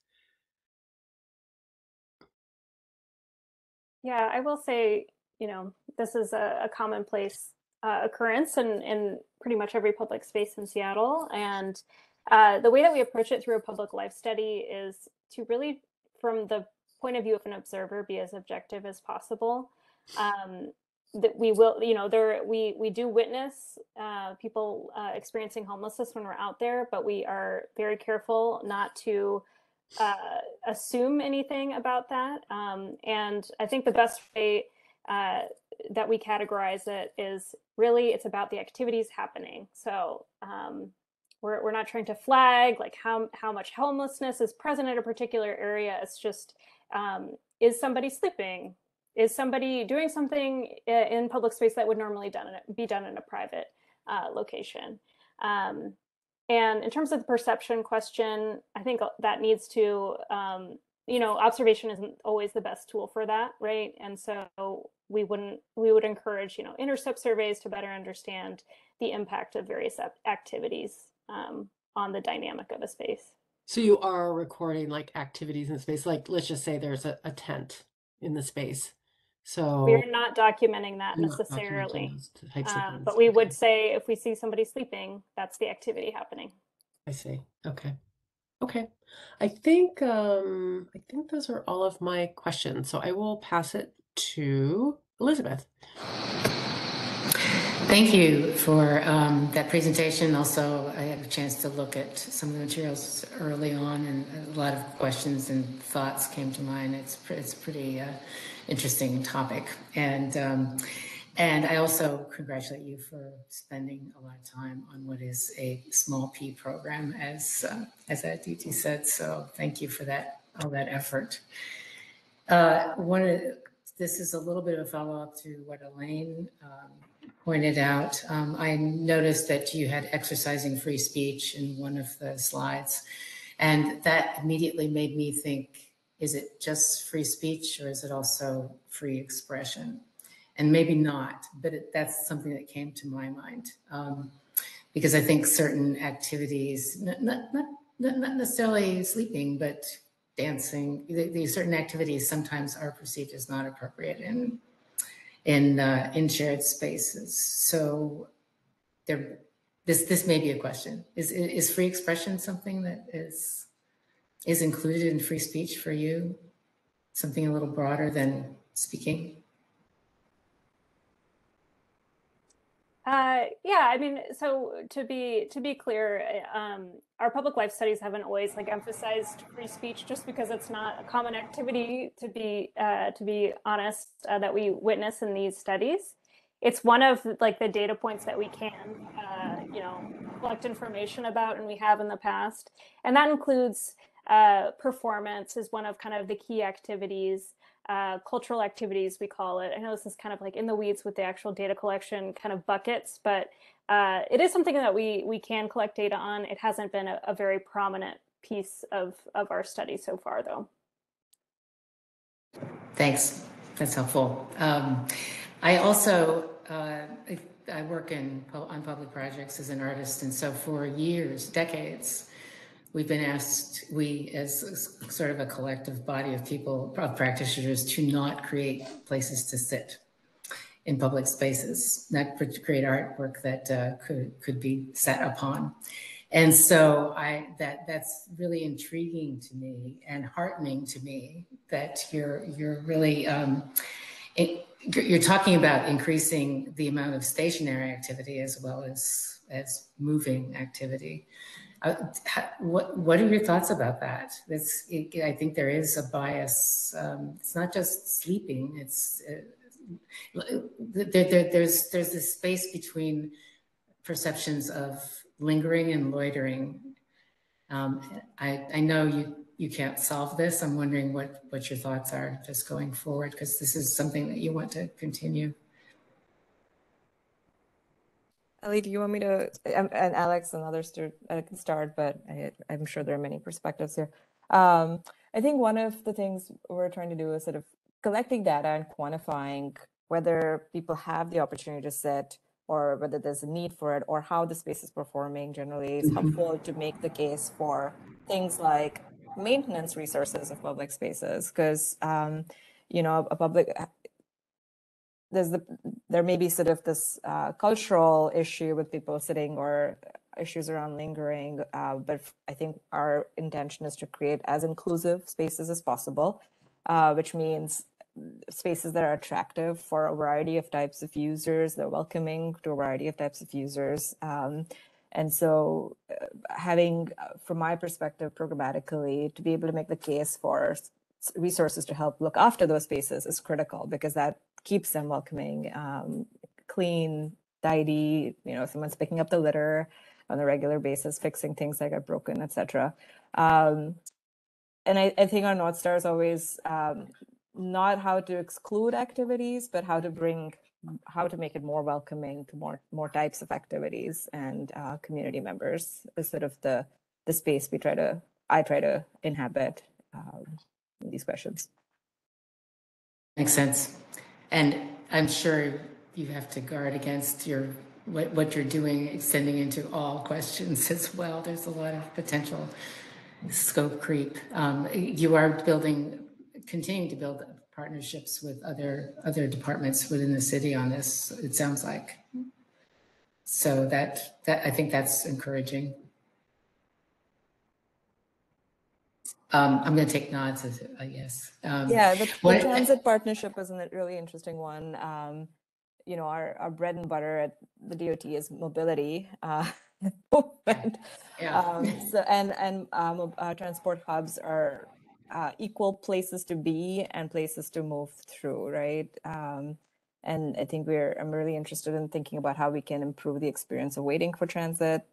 Yeah, I will say, you know, this is a commonplace occurrence in pretty much every public space in Seattle. And the way that we approach it through a public life study is to really, from the point of view of an observer, be as objective as possible. That we will, you know, we do witness people experiencing homelessness when we're out there, but we are very careful not to assume anything about that. And I think the best way that we categorize it is really it's about the activities happening. So we're not trying to flag like how much homelessness is present in a particular area. It's just, is somebody sleeping? Is somebody doing something in public space that would normally be done in a private location? And in terms of the perception question, I think that needs to, you know, observation isn't always the best tool for that, right? And so we would encourage, you know, intercept surveys to better understand the impact of various activities on the dynamic of a space. So you are recording like activities in space, like let's just say there's a tent in the space. So We're not documenting that you're not necessarily. documenting those types of things. But we would Okay. say if we see somebody sleeping, that's the activity happening. I see. Okay. Okay. I think those are all of my questions. So I will pass it to Elizabeth. Thank you for that presentation. Also, I had a chance to look at some of the materials early on, and a lot of questions and thoughts came to mind. It's pretty interesting topic, and I also congratulate you for spending a lot of time on what is a small P program, as Aditi said. So thank you for that, all that effort. This is a little bit of a follow-up to what Elaine pointed out. I noticed that you had exercising free speech in one of the slides, and that immediately made me think, is it just free speech or is it also free expression? And maybe not, but that's something that came to my mind, because I think certain activities, not necessarily sleeping, but dancing, these certain activities sometimes are perceived as not appropriate in shared spaces. So this may be a question. Is free expression something that is included in free speech for you? Something a little broader than speaking? Yeah, I mean, so to be clear, our public life studies haven't always like emphasized free speech, just because it's not a common activity, to be honest, that we witness in these studies. It's one of like the data points that we can, collect information about, and we have in the past, and that includes performance is one of kind of the key activities. Cultural activities, we call it. I know this is kind of like in the weeds with the actual data collection kind of buckets, but it is something that we can collect data on. It hasn't been a very prominent piece of our study so far, though. Thanks. That's helpful. I also, I work on public projects as an artist, and so for years, decades, we've been asked, we as sort of a collective body of people, of practitioners, to not create places to sit in public spaces, not create artwork that could be sat upon. And so that's really intriguing to me and heartening to me that you're really, you're talking about increasing the amount of stationary activity as well as moving activity. What are your thoughts about that? I think there is a bias. It's not just sleeping. It's there's this space between perceptions of lingering and loitering. I know you can't solve this. I'm wondering what your thoughts are just going forward, because this is something that you want to continue. Ellie, do you want me to, and Alex and others can start, but I'm sure there are many perspectives here. I think one of the things we're trying to do is sort of collecting data and quantifying whether people have the opportunity to sit, or whether there's a need for it, or how the space is performing generally is helpful to make the case for things like maintenance resources of public spaces, because a public, there may be sort of this cultural issue with people sitting, or issues around lingering, but I think our intention is to create as inclusive spaces as possible, which means spaces that are attractive for a variety of types of users, they're welcoming to a variety of types of users. And so having, from my perspective, programmatically, to be able to make the case for resources to help look after those spaces is critical, because that keeps them welcoming, clean, tidy, if someone's picking up the litter on a regular basis, fixing things that got broken, etc. And I think our North Star is always not how to exclude activities, but how to make it more welcoming to more types of activities, and community members is sort of the space I try to inhabit in these questions. Makes sense. And I'm sure you have to guard against what you're doing extending into all questions as well. There's a lot of potential scope creep. You are continuing to build partnerships with other departments within the city on this, it sounds like. So that I think that's encouraging. I'm going to take nods as a yes. Yeah, the transit partnership is a really interesting one. You know, our bread and butter at the DOT is mobility. Transport hubs are equal places to be and places to move through, right? And I think I'm really interested in thinking about how we can improve the experience of waiting for transit,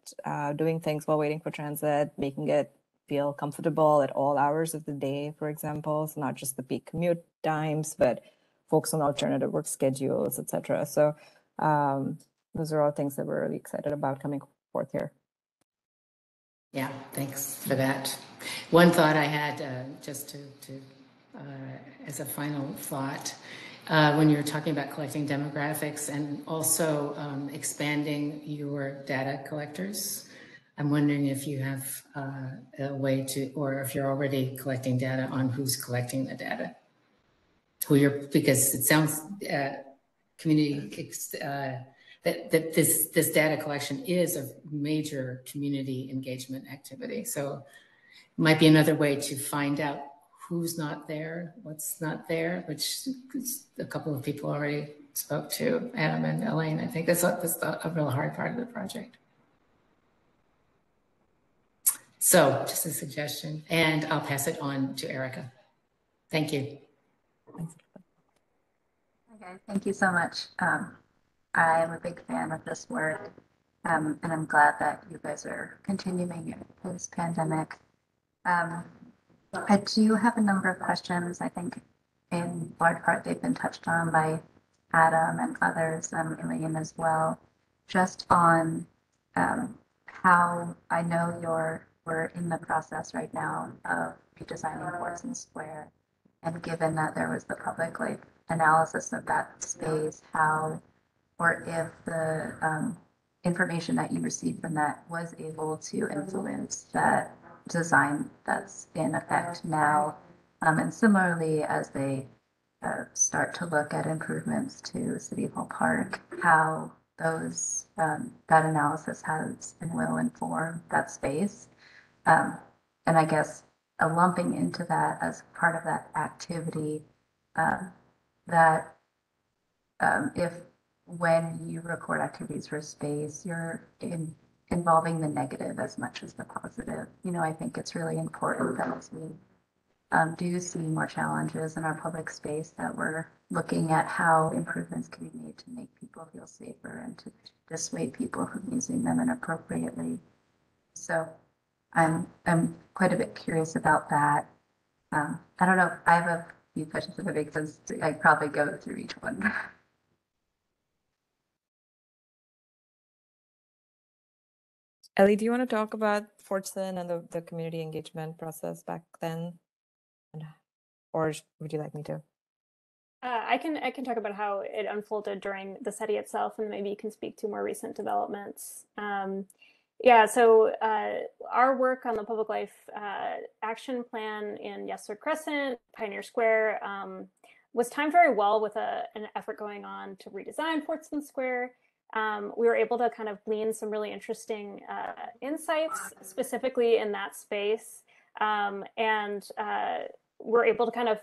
doing things while waiting for transit, making it feel comfortable at all hours of the day, for example. So not just the peak commute times, but folks on alternative work schedules, et cetera. So those are all things that we're really excited about coming forth here. Yeah, thanks for that. One thought I had, just to as a final thought, when you were talking about collecting demographics and also expanding your data collectors, I'm wondering if you have a way to, or if you're already collecting data on who's collecting the data, because it sounds community that this data collection is a major community engagement activity. So it might be another way to find out who's not there, what's not there, which a couple of people already spoke to, Adam and Elaine. I think that's a real hard part of the project. So just a suggestion, and I'll pass it on to Erica. Thank you. Okay, thank you so much. I'm a big fan of this work, and I'm glad that you guys are continuing it post-pandemic. I do have a number of questions. I think in large part they've been touched on by Adam and others, Elaine as well, just on how I know we're in the process right now of redesigning Fortson Square. And given that there was the public analysis of that space, how or if the information that you received from that was able to influence that design that's in effect now. And similarly, as they start to look at improvements to City Hall Park, how those that analysis has and will inform that space. And I guess lumping into that as part of that activity, that if when you record activities for space, you're involving the negative as much as the positive. You know, I think it's really important that as we do see more challenges in our public space, that we're looking at how improvements can be made to make people feel safer and to dissuade people from using them inappropriately. So I'm quite a bit curious about that. I don't know, I have a few questions if it makes sense. I'd probably go through each one. Ellie, do you want to talk about Fortson and the community engagement process back then? Or would you like me to? I can talk about how it unfolded during the study itself, and maybe you can speak to more recent developments. Yeah, so our work on the public life action plan in Yesler Crescent, Pioneer Square, was timed very well with an effort going on to redesign Fortson Square. We were able to kind of glean some really interesting insights specifically in that space, and we're able to kind of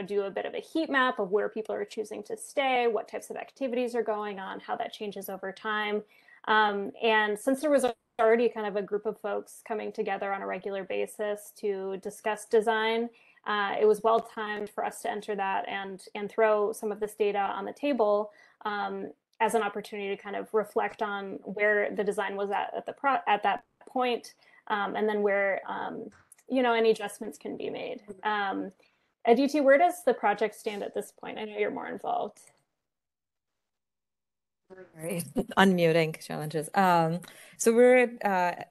do a bit of a heat map of where people are choosing to stay, what types of activities are going on, how that changes over time. And since there was already kind of a group of folks coming together on a regular basis to discuss design, it was well timed for us to enter that and throw some of this data on the table as an opportunity to kind of reflect on where the design was at that point, and then where any adjustments can be made. Aditi, where does the project stand at this point? I know you're more involved. Sorry, unmuting challenges. So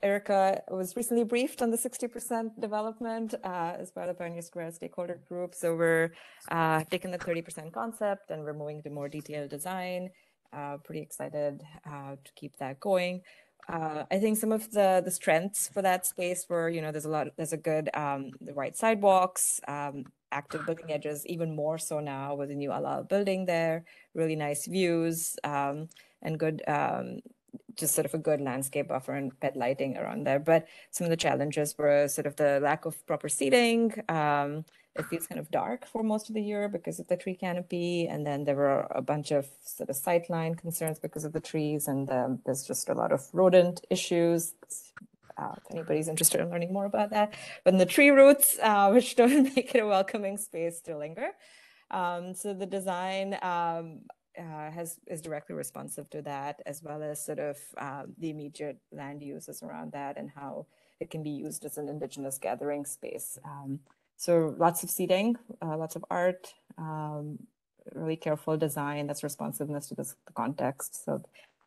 Erica was recently briefed on the 60% development as part of Pioneer Square stakeholder group. So we're taking the 30% concept and we're moving to more detailed design. Pretty excited to keep that going. I think some of the strengths for that space were, there's a good the right sidewalks, active building edges, even more so now with the new Alal building there, really nice views, and good just sort of a good landscape buffer and ped lighting around there. But some of the challenges were sort of the lack of proper seating. It feels kind of dark for most of the year because of the tree canopy. And then there were a bunch of sort of sightline concerns because of the trees. And there's just a lot of rodent issues. If anybody's interested in learning more about that. But in the tree roots, which don't make it a welcoming space to linger. So the design is directly responsive to that, as well as sort of the immediate land uses around that and how it can be used as an indigenous gathering space. So lots of seating, lots of art, really careful design that's responsiveness to the context. So,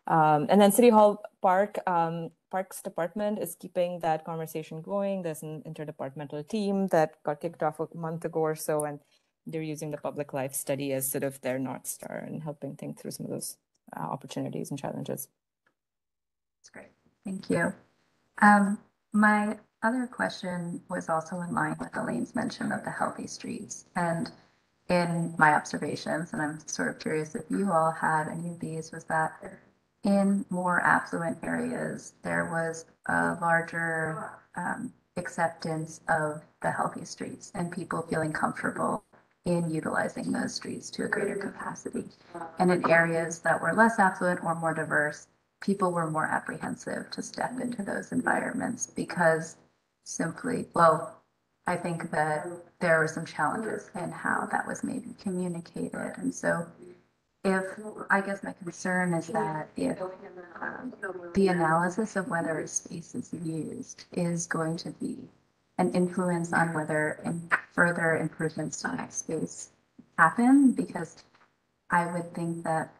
and then City Hall Parks Department is keeping that conversation going. There's an interdepartmental team that got kicked off a month ago or so, and they're using the public life study as sort of their North Star and helping think through some of those opportunities and challenges. That's great. Thank you. My other question was also in line with Elaine's mention of the healthy streets. And in my observations, and I'm sort of curious if you all had any of these, was that in more affluent areas, there was a larger acceptance of the healthy streets and people feeling comfortable in utilizing those streets to a greater capacity. And in areas that were less affluent or more diverse, people were more apprehensive to step into those environments because simply, well, I think that there were some challenges in how that was maybe communicated. And so I guess my concern is that if the analysis of whether a space is used is going to be an influence on whether further improvements to that space happen, because I would think that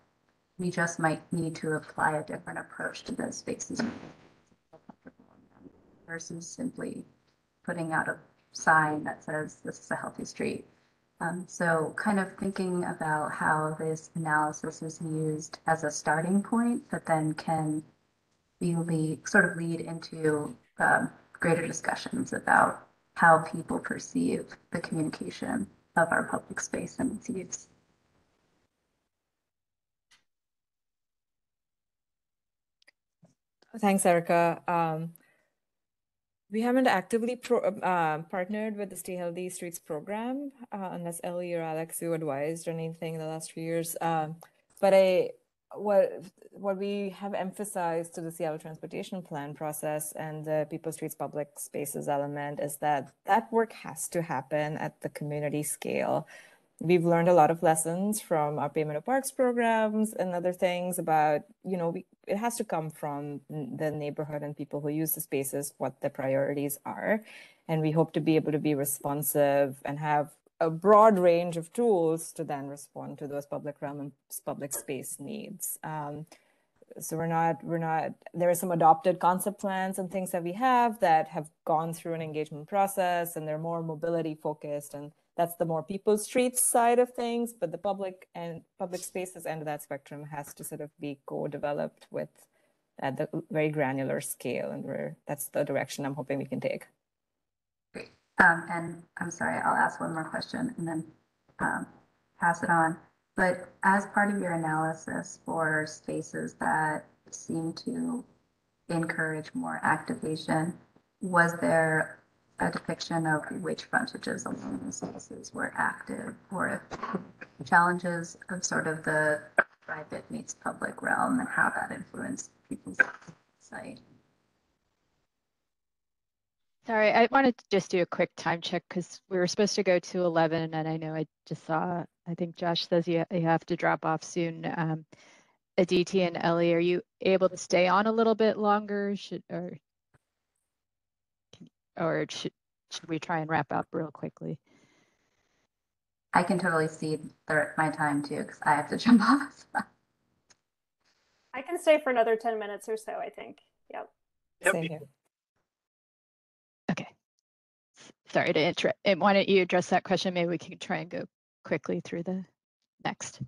we just might need to apply a different approach to those spaces versus simply putting out a sign that says this is a healthy street. So kind of thinking about how this analysis is used as a starting point that then can sort of lead into greater discussions about how people perceive the communication of our public space and its use. Thanks, Erica. We haven't actively partnered with the Stay Healthy Streets program, unless Ellie or Alex who advised or anything in the last few years. But what we have emphasized to the Seattle Transportation Plan process and the People Streets Public Spaces element is that work has to happen at the community scale. We've learned a lot of lessons from our Payment of Parks programs and other things about, it has to come from the neighborhood and people who use the spaces, what the priorities are. And we hope to be able to be responsive and have a broad range of tools to then respond to those public realm and public space needs. So there are some adopted concept plans and things that we have that have gone through an engagement process, and they're more mobility focused, and that's the more people streets side of things, but the public spaces end of that spectrum has to sort of be co-developed with at the very granular scale, and that's the direction I'm hoping we can take. Great. And I'm sorry, I'll ask one more question and then pass it on. But as part of your analysis for spaces that seem to encourage more activation, was there a depiction of which frontages along the spaces were active, or if challenges of sort of the private meets public realm and how that influenced people's site? Sorry, I wanted to just do a quick time check because we were supposed to go to 11, and I know I just saw, I think Josh says you have to drop off soon. Aditi and Ellie, are you able to stay on a little bit longer? Should we try and wrap up real quickly? I can totally see my time too, because I have to jump off. I can stay for another 10 minutes or so, I think. Yep. Same here. Okay. Sorry to interrupt. And why don't you address that question? Maybe we can try and go quickly through the next.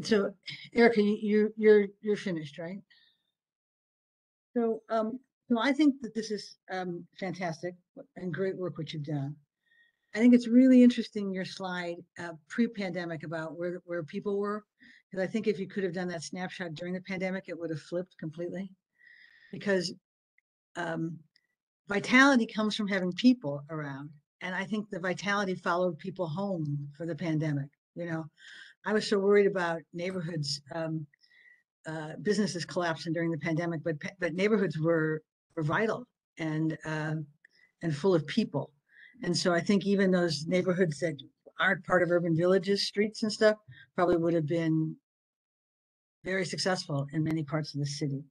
So, Erica, you're finished, right? So, so I think that this is fantastic and great work what you've done. I think it's really interesting your slide pre-pandemic about where people were, because I think if you could have done that snapshot during the pandemic, it would have flipped completely. Because vitality comes from having people around, and I think the vitality followed people home for the pandemic. You know, I was so worried about neighborhoods, businesses collapsing during the pandemic, but neighborhoods were vital and full of people. And so I think even those neighborhoods that aren't part of urban villages, streets and stuff, probably would have been very successful in many parts of the city.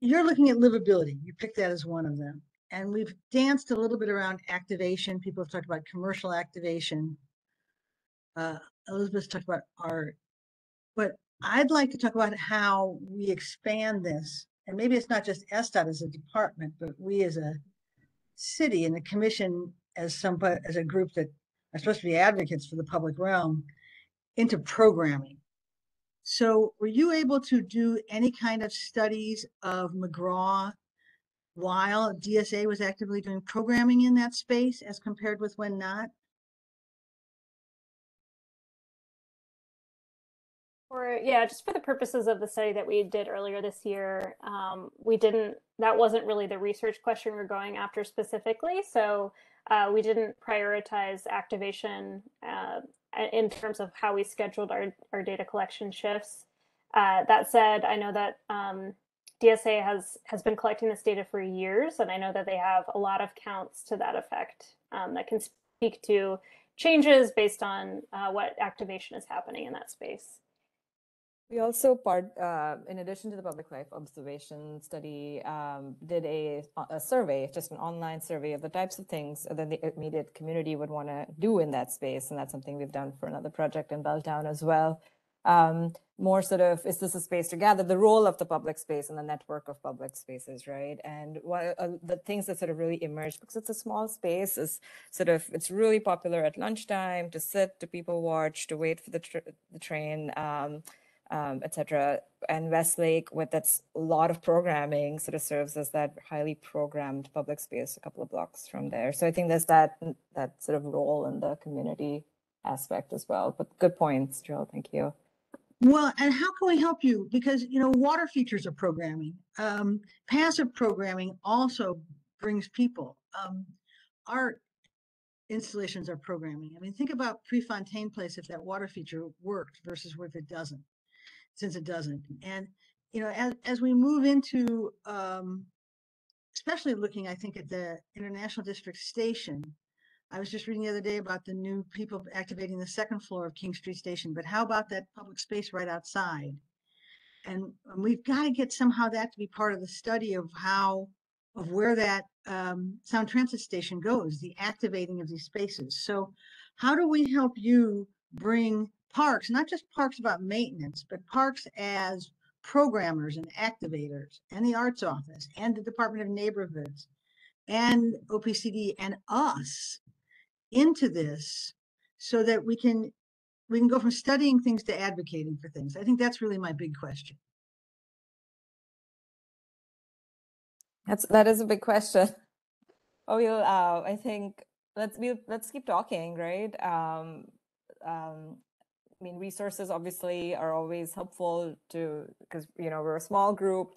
You're looking at livability. You picked that as one of them. And we've danced a little bit around activation. People have talked about commercial activation. Elizabeth's talked about art. But I'd like to talk about how we expand this. And maybe it's not just SDOT as a department, but we as a city and the commission as a group that are supposed to be advocates for the public realm into programming. So were you able to do any kind of studies of McGraw while DSA was actively doing programming in that space as compared with when not? Just for the purposes of the study that we did earlier this year, that wasn't really the research question we're going after specifically. So we didn't prioritize activation in terms of how we scheduled our data collection shifts. That said, I know that DSA has been collecting this data for years, and I know that they have a lot of counts to that effect that can speak to changes based on what activation is happening in that space. We also in addition to the public life observation study, did a survey, just an online survey of the types of things that the immediate community would want to do in that space. And that's something we've done for another project in Belltown as well. More sort of, is this a space to gather? The role of the public space and the network of public spaces, right? And what the things that sort of really emerged, because it's a small space, is sort of, it's really popular at lunchtime to sit, to people watch, to wait for the train, etc. And Westlake, with that's a lot of programming, sort of serves as that highly programmed public space a couple of blocks from there. So I think there's that sort of role in the community aspect as well. But good points, Jill. Thank you. Well, and how can we help you? Because, you know, water features are programming. Passive programming also brings people. Art installations are programming. I mean, think about Prefontaine Place if that water feature worked versus if it doesn't, since it doesn't. And, you know, as we move into, especially looking, I think, at the International District Station, I was just reading the other day about the new people activating the second floor of King Street Station, but how about that public space right outside? And we've got to get somehow that to be part of the study of where that Sound Transit Station goes, the activating of these spaces. So how do we help you bring parks, not just parks about maintenance, but parks as programmers and activators, and the Arts Office, and the Department of Neighborhoods, and OPCD, and us into this, so that we can go from studying things to advocating for things? I think that's really my big question. That is a big question. Oh, I think let's keep talking, right? I mean, resources obviously are always helpful because, you know, we're a small group.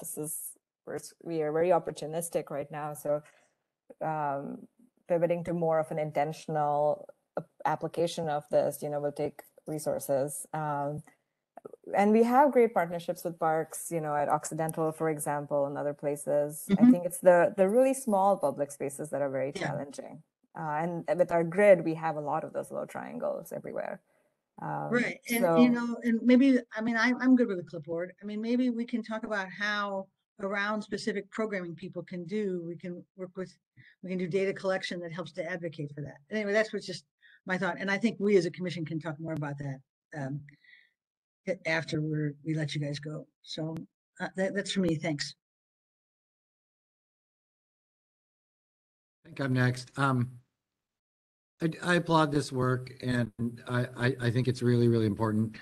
We are very opportunistic right now. So pivoting to more of an intentional application of this, you know, will take resources. And we have great partnerships with parks, you know, at Occidental, for example, and other places. I think it's the really small public spaces that are very challenging. And with our grid, we have a lot of those little triangles everywhere. Right. And, you know, and maybe, I mean, I'm good with a clipboard. I mean, maybe we can talk about how around specific programming people can do, we can do data collection that helps to advocate for that. Anyway, that's what's just my thought. And I think we as a commission can talk more about that after we let you guys go. So that's for me. Thanks. I think I'm next. I applaud this work, and I think it's really, really important.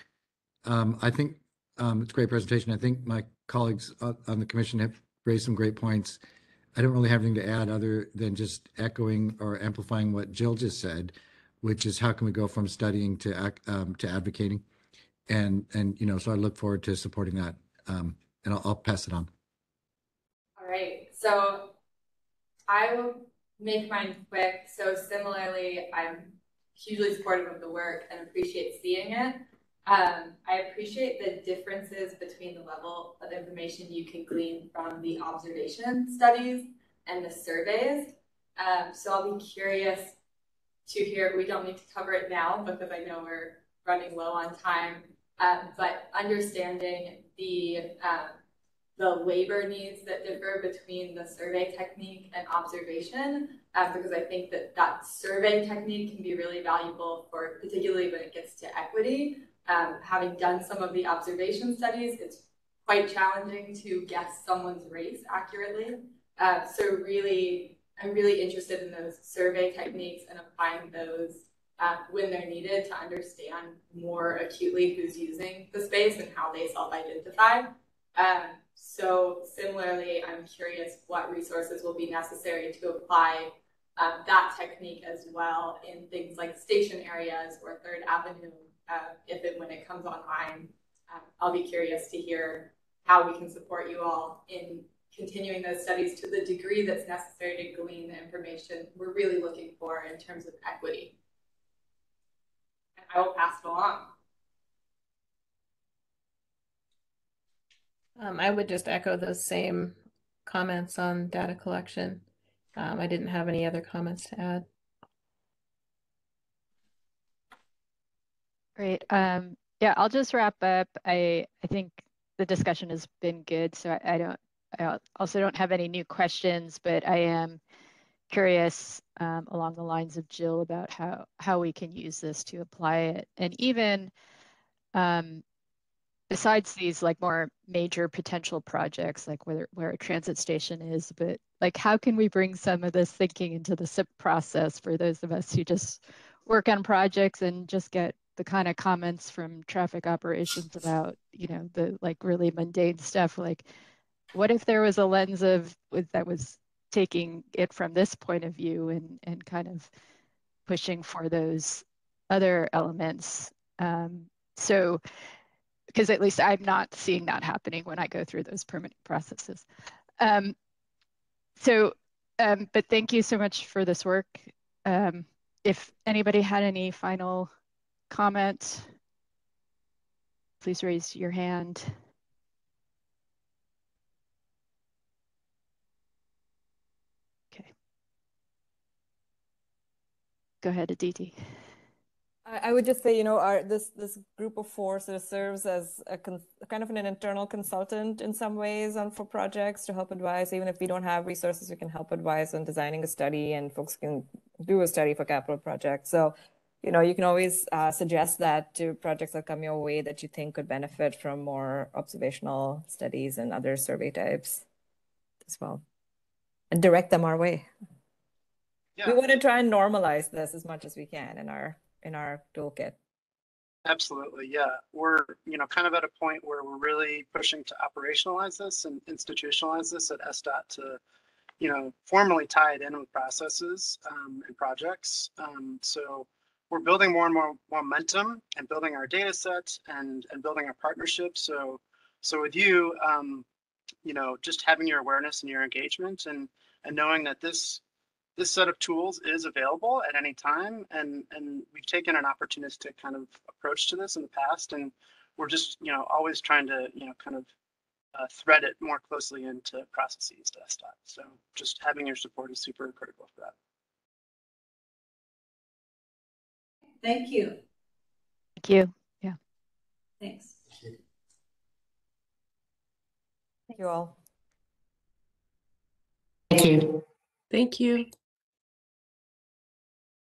I think it's a great presentation. I think my colleagues on the commission have raised some great points. I don't really have anything to add other than just echoing or amplifying what Jill just said, which is how can we go from studying to advocating, and so I look forward to supporting that, and I'll pass it on. All right, so I will make mine quick. So similarly, I'm hugely supportive of the work and appreciate seeing it. I appreciate the differences between the level of information you can glean from the observation studies and the surveys. So I'll be curious to hear, we don't need to cover it now because I know we're running low on time, but understanding the labor needs that differ between the survey technique and observation, because I think that survey technique can be really valuable for, particularly when it gets to equity. Having done some of the observation studies, it's quite challenging to guess someone's race accurately. So really, I'm really interested in those survey techniques and applying those when they're needed to understand more acutely who's using the space and how they self-identify. So similarly, I'm curious what resources will be necessary to apply that technique as well in things like station areas or Third Avenue, if and when it comes online. I'll be curious to hear how we can support you all in continuing those studies to the degree that's necessary to glean the information we're really looking for in terms of equity. And I will pass it along. I would just echo those same comments on data collection. I didn't have any other comments to add. Great. Yeah, I'll just wrap up. I think the discussion has been good, so I also don't have any new questions, but I am curious along the lines of Jill about how we can use this to apply it. And even besides these like more major potential projects, like where a transit station is, but like how can we bring some of this thinking into the SIP process for those of us who just work on projects and just get the kind of comments from traffic operations about, the like really mundane stuff. Like, what if there was a lens that was taking it from this point of view and kind of pushing for those other elements? So, because at least I'm not seeing that happening when I go through those permitting processes. But thank you so much for this work. If anybody had any final comment, please raise your hand. Okay. Go ahead, Aditi. I would just say, this group of four sort of serves as a kind of an internal consultant in some ways for projects to help advise. Even if we don't have resources, we can help advise on designing a study, and folks can do a study for capital projects. So, you can always suggest that to projects that come your way that you think could benefit from more observational studies and other survey types as well, and direct them our way. Yeah. We want to try and normalize this as much as we can in our toolkit. Absolutely, yeah. We're kind of at a point where we're really pushing to operationalize this and institutionalize this at SDOT to formally tie it in with processes and projects. So we're building more and more momentum and building our data set and building our partnerships. So with you, just having your awareness and your engagement and knowing that this set of tools is available at any time, and we've taken an opportunistic kind of approach to this in the past, and we're just always trying to kind of thread it more closely into processes to SDOT. So just having your support is super critical for that. Thank you. Thank you. Yeah. Thanks. Thank you all. Thank you. Thank you.